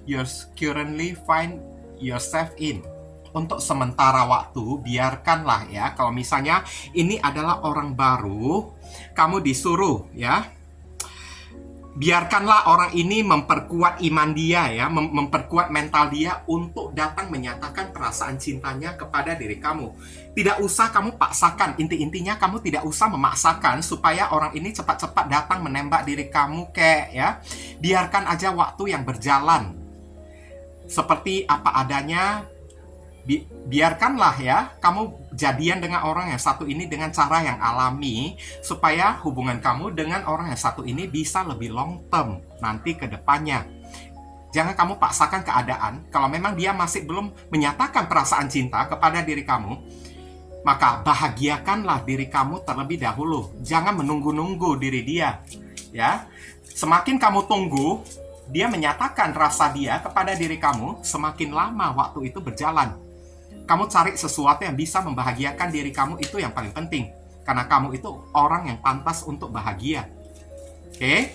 you currently find yourself in. Untuk sementara waktu, biarkanlah ya, kalau misalnya ini adalah orang baru, kamu disuruh ya, biarkanlah orang ini memperkuat iman dia ya, memperkuat mental dia untuk datang menyatakan perasaan cintanya kepada diri kamu. Tidak usah kamu paksakan, intinya kamu tidak usah memaksakan supaya orang ini cepat-cepat datang menembak diri kamu kayak ya. Biarkan aja waktu yang berjalan seperti apa adanya. Biarkanlah ya, kamu jadian dengan orang yang satu ini dengan cara yang alami, supaya hubungan kamu dengan orang yang satu ini bisa lebih long term nanti ke depannya. Jangan kamu paksakan keadaan. Kalau memang dia masih belum menyatakan perasaan cinta kepada diri kamu, maka bahagiakanlah diri kamu terlebih dahulu. Jangan menunggu-nunggu diri dia ya. Semakin kamu tunggu dia menyatakan rasa dia kepada diri kamu, semakin lama waktu itu berjalan. Kamu cari sesuatu yang bisa membahagiakan diri kamu, itu yang paling penting. Karena kamu itu orang yang pantas untuk bahagia. Oke?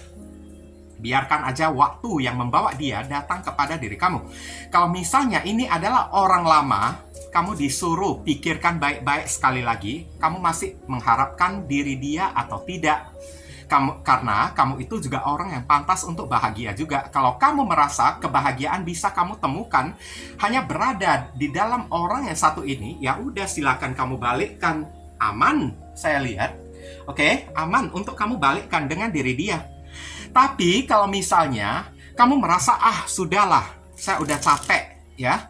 Biarkan aja waktu yang membawa dia datang kepada diri kamu. Kalau misalnya ini adalah orang lama, kamu disuruh pikirkan baik-baik sekali lagi, kamu masih mengharapkan diri dia atau tidak. Karena kamu itu juga orang yang pantas untuk bahagia juga. Kalau kamu merasa kebahagiaan bisa kamu temukan hanya berada di dalam orang yang satu ini, ya udah silakan kamu balikkan. Aman, saya lihat. Oke, aman untuk kamu balikkan dengan diri dia. Tapi kalau misalnya kamu merasa sudahlah, saya udah capek ya.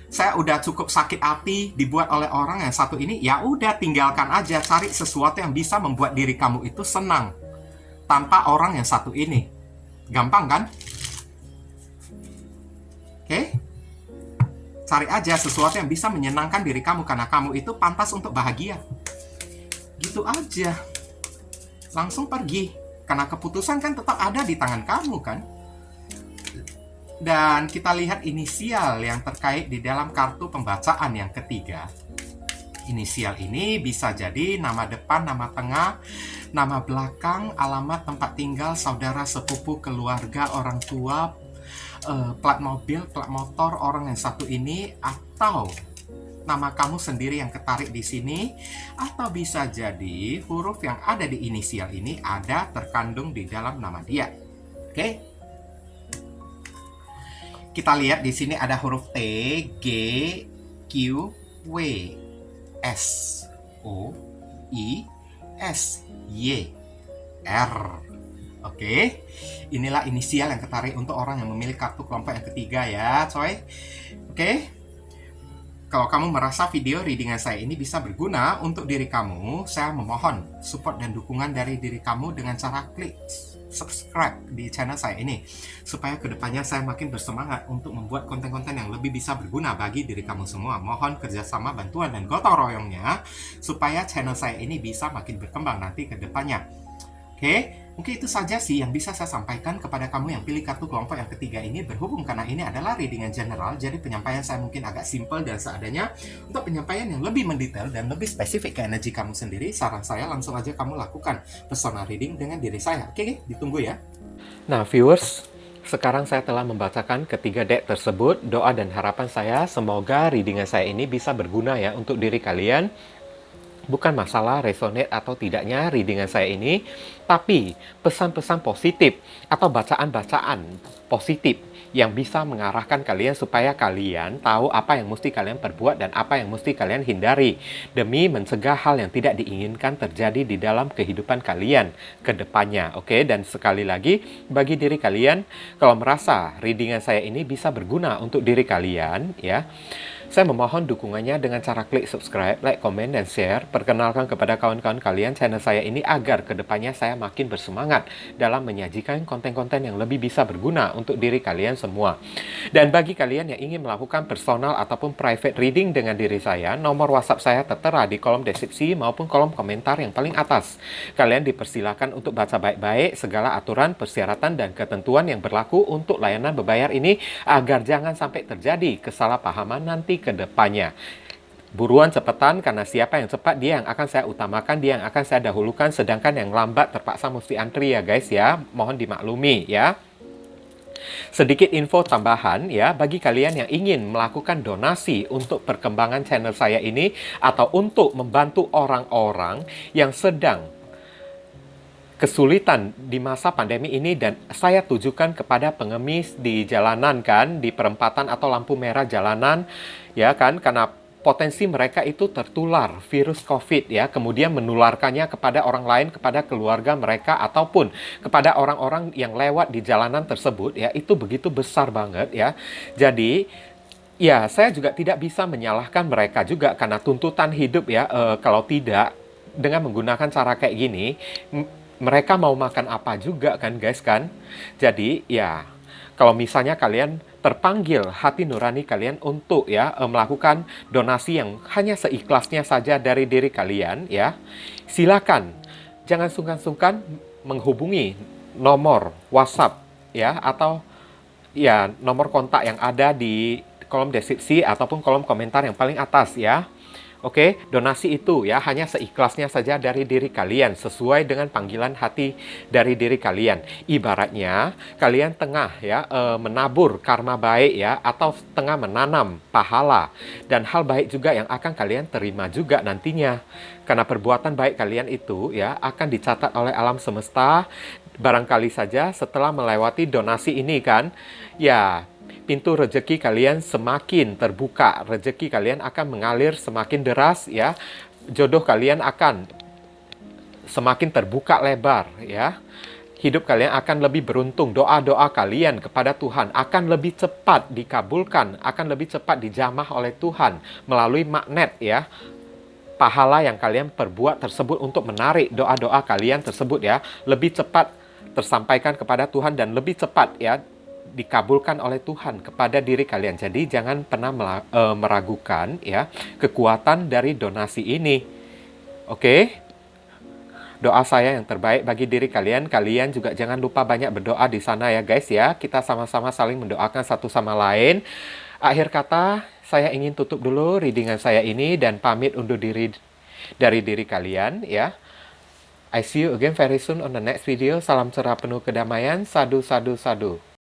Saya udah cukup sakit hati dibuat oleh orang yang satu ini, ya udah tinggalkan aja, cari sesuatu yang bisa membuat diri kamu itu senang tanpa orang yang satu ini. Gampang kan? Oke? Cari aja sesuatu yang bisa menyenangkan diri kamu, karena kamu itu pantas untuk bahagia. Gitu aja. Langsung pergi. Karena keputusan kan tetap ada di tangan kamu kan? Dan kita lihat inisial yang terkait di dalam kartu pembacaan yang ketiga. Inisial ini bisa jadi nama depan, nama tengah, nama belakang, alamat tempat tinggal, saudara, sepupu, keluarga, orang tua, plat mobil, plat motor orang yang satu ini, atau nama kamu sendiri yang ketarik di sini, atau bisa jadi huruf yang ada di inisial ini ada terkandung di dalam nama dia. Oke? Kita lihat di sini ada huruf T, G, Q, W, S, O, I, S, Y, R. Oke, inilah inisial yang ketarik untuk orang yang memilih kartu kelompok yang ketiga ya, coy. Oke, kalau kamu merasa video readingan saya ini bisa berguna untuk diri kamu, saya memohon support dan dukungan dari diri kamu dengan cara klik subscribe di channel saya ini, supaya kedepannya saya makin bersemangat untuk membuat konten-konten yang lebih bisa berguna bagi diri kamu semua. Mohon kerjasama, bantuan, dan gotong royongnya supaya channel saya ini bisa makin berkembang nanti ke depannya. Oke, mungkin itu saja sih yang bisa saya sampaikan kepada kamu yang pilih kartu kelompok yang ketiga ini. Berhubung karena ini adalah readingan general, jadi penyampaian saya mungkin agak simple dan seadanya. Untuk penyampaian yang lebih mendetail dan lebih spesifik ke energi kamu sendiri, saran saya langsung aja kamu lakukan personal reading dengan diri saya. Oke, ditunggu ya. Nah, viewers, sekarang saya telah membacakan ketiga deck tersebut. Doa dan harapan saya semoga readingan saya ini bisa berguna ya untuk diri kalian. Bukan masalah resonate atau tidaknya readingan saya ini, tapi pesan-pesan positif atau bacaan-bacaan positif yang bisa mengarahkan kalian supaya kalian tahu apa yang mesti kalian perbuat dan apa yang mesti kalian hindari demi mencegah hal yang tidak diinginkan terjadi di dalam kehidupan kalian ke depannya. Oke, dan sekali lagi bagi diri kalian, kalau merasa readingan saya ini bisa berguna untuk diri kalian ya, Saya memohon dukungannya dengan cara klik subscribe, like, komen, dan share. Perkenalkan kepada kawan-kawan kalian channel saya ini agar kedepannya saya makin bersemangat dalam menyajikan konten-konten yang lebih bisa berguna untuk diri kalian semua. Dan bagi kalian yang ingin melakukan personal ataupun private reading dengan diri saya, nomor WhatsApp saya tertera di kolom deskripsi maupun kolom komentar yang paling atas. Kalian dipersilakan untuk baca baik-baik segala aturan, persyaratan, dan ketentuan yang berlaku untuk layanan berbayar ini agar jangan sampai terjadi kesalahpahaman nanti ke depannya. Buruan cepetan, karena siapa yang cepat dia yang akan saya utamakan, dia yang akan saya dahulukan, sedangkan yang lambat terpaksa mesti antri ya guys ya. Mohon dimaklumi ya. Sedikit info tambahan ya, bagi kalian yang ingin melakukan donasi untuk perkembangan channel saya ini atau untuk membantu orang-orang yang sedang kesulitan di masa pandemi ini, dan saya tujukan kepada pengemis di jalanan kan, di perempatan atau lampu merah jalanan ya kan, karena potensi mereka itu tertular virus COVID ya, kemudian menularkannya kepada orang lain, kepada keluarga mereka ataupun kepada orang-orang yang lewat di jalanan tersebut ya, itu begitu besar banget ya. Jadi ya, saya juga tidak bisa menyalahkan mereka juga karena tuntutan hidup ya. Kalau tidak, dengan menggunakan cara kayak gini, mereka mau makan apa juga kan guys kan. Jadi ya, kalau misalnya kalian terpanggil hati nurani kalian untuk ya melakukan donasi yang hanya seikhlasnya saja dari diri kalian ya, silakan. Jangan sungkan-sungkan menghubungi nomor WhatsApp ya, atau ya nomor kontak yang ada di kolom deskripsi ataupun kolom komentar yang paling atas ya. Oke, donasi itu ya hanya seikhlasnya saja dari diri kalian, sesuai dengan panggilan hati dari diri kalian. Ibaratnya kalian tengah ya menabur karma baik ya, atau tengah menanam pahala dan hal baik juga yang akan kalian terima juga nantinya. Karena perbuatan baik kalian itu ya akan dicatat oleh alam semesta. Barangkali saja setelah melewati donasi ini kan, ya pintu rezeki kalian semakin terbuka, rezeki kalian akan mengalir semakin deras ya, jodoh kalian akan semakin terbuka lebar ya, hidup kalian akan lebih beruntung, doa-doa kalian kepada Tuhan akan lebih cepat dikabulkan, akan lebih cepat dijamah oleh Tuhan melalui magnet ya, pahala yang kalian perbuat tersebut untuk menarik doa-doa kalian tersebut ya, lebih cepat tersampaikan kepada Tuhan dan lebih cepat ya dikabulkan oleh Tuhan kepada diri kalian. Jadi jangan pernah meragukan ya kekuatan dari donasi ini. Oke? Doa saya yang terbaik bagi diri kalian. Kalian juga jangan lupa banyak berdoa di sana ya guys ya. Kita sama-sama saling mendoakan satu sama lain. Akhir kata, saya ingin tutup dulu readingan saya ini dan pamit undur diri dari diri kalian ya. I see you again very soon on the next video. Salam cerah penuh kedamaian. Sadu, sadu, sadu.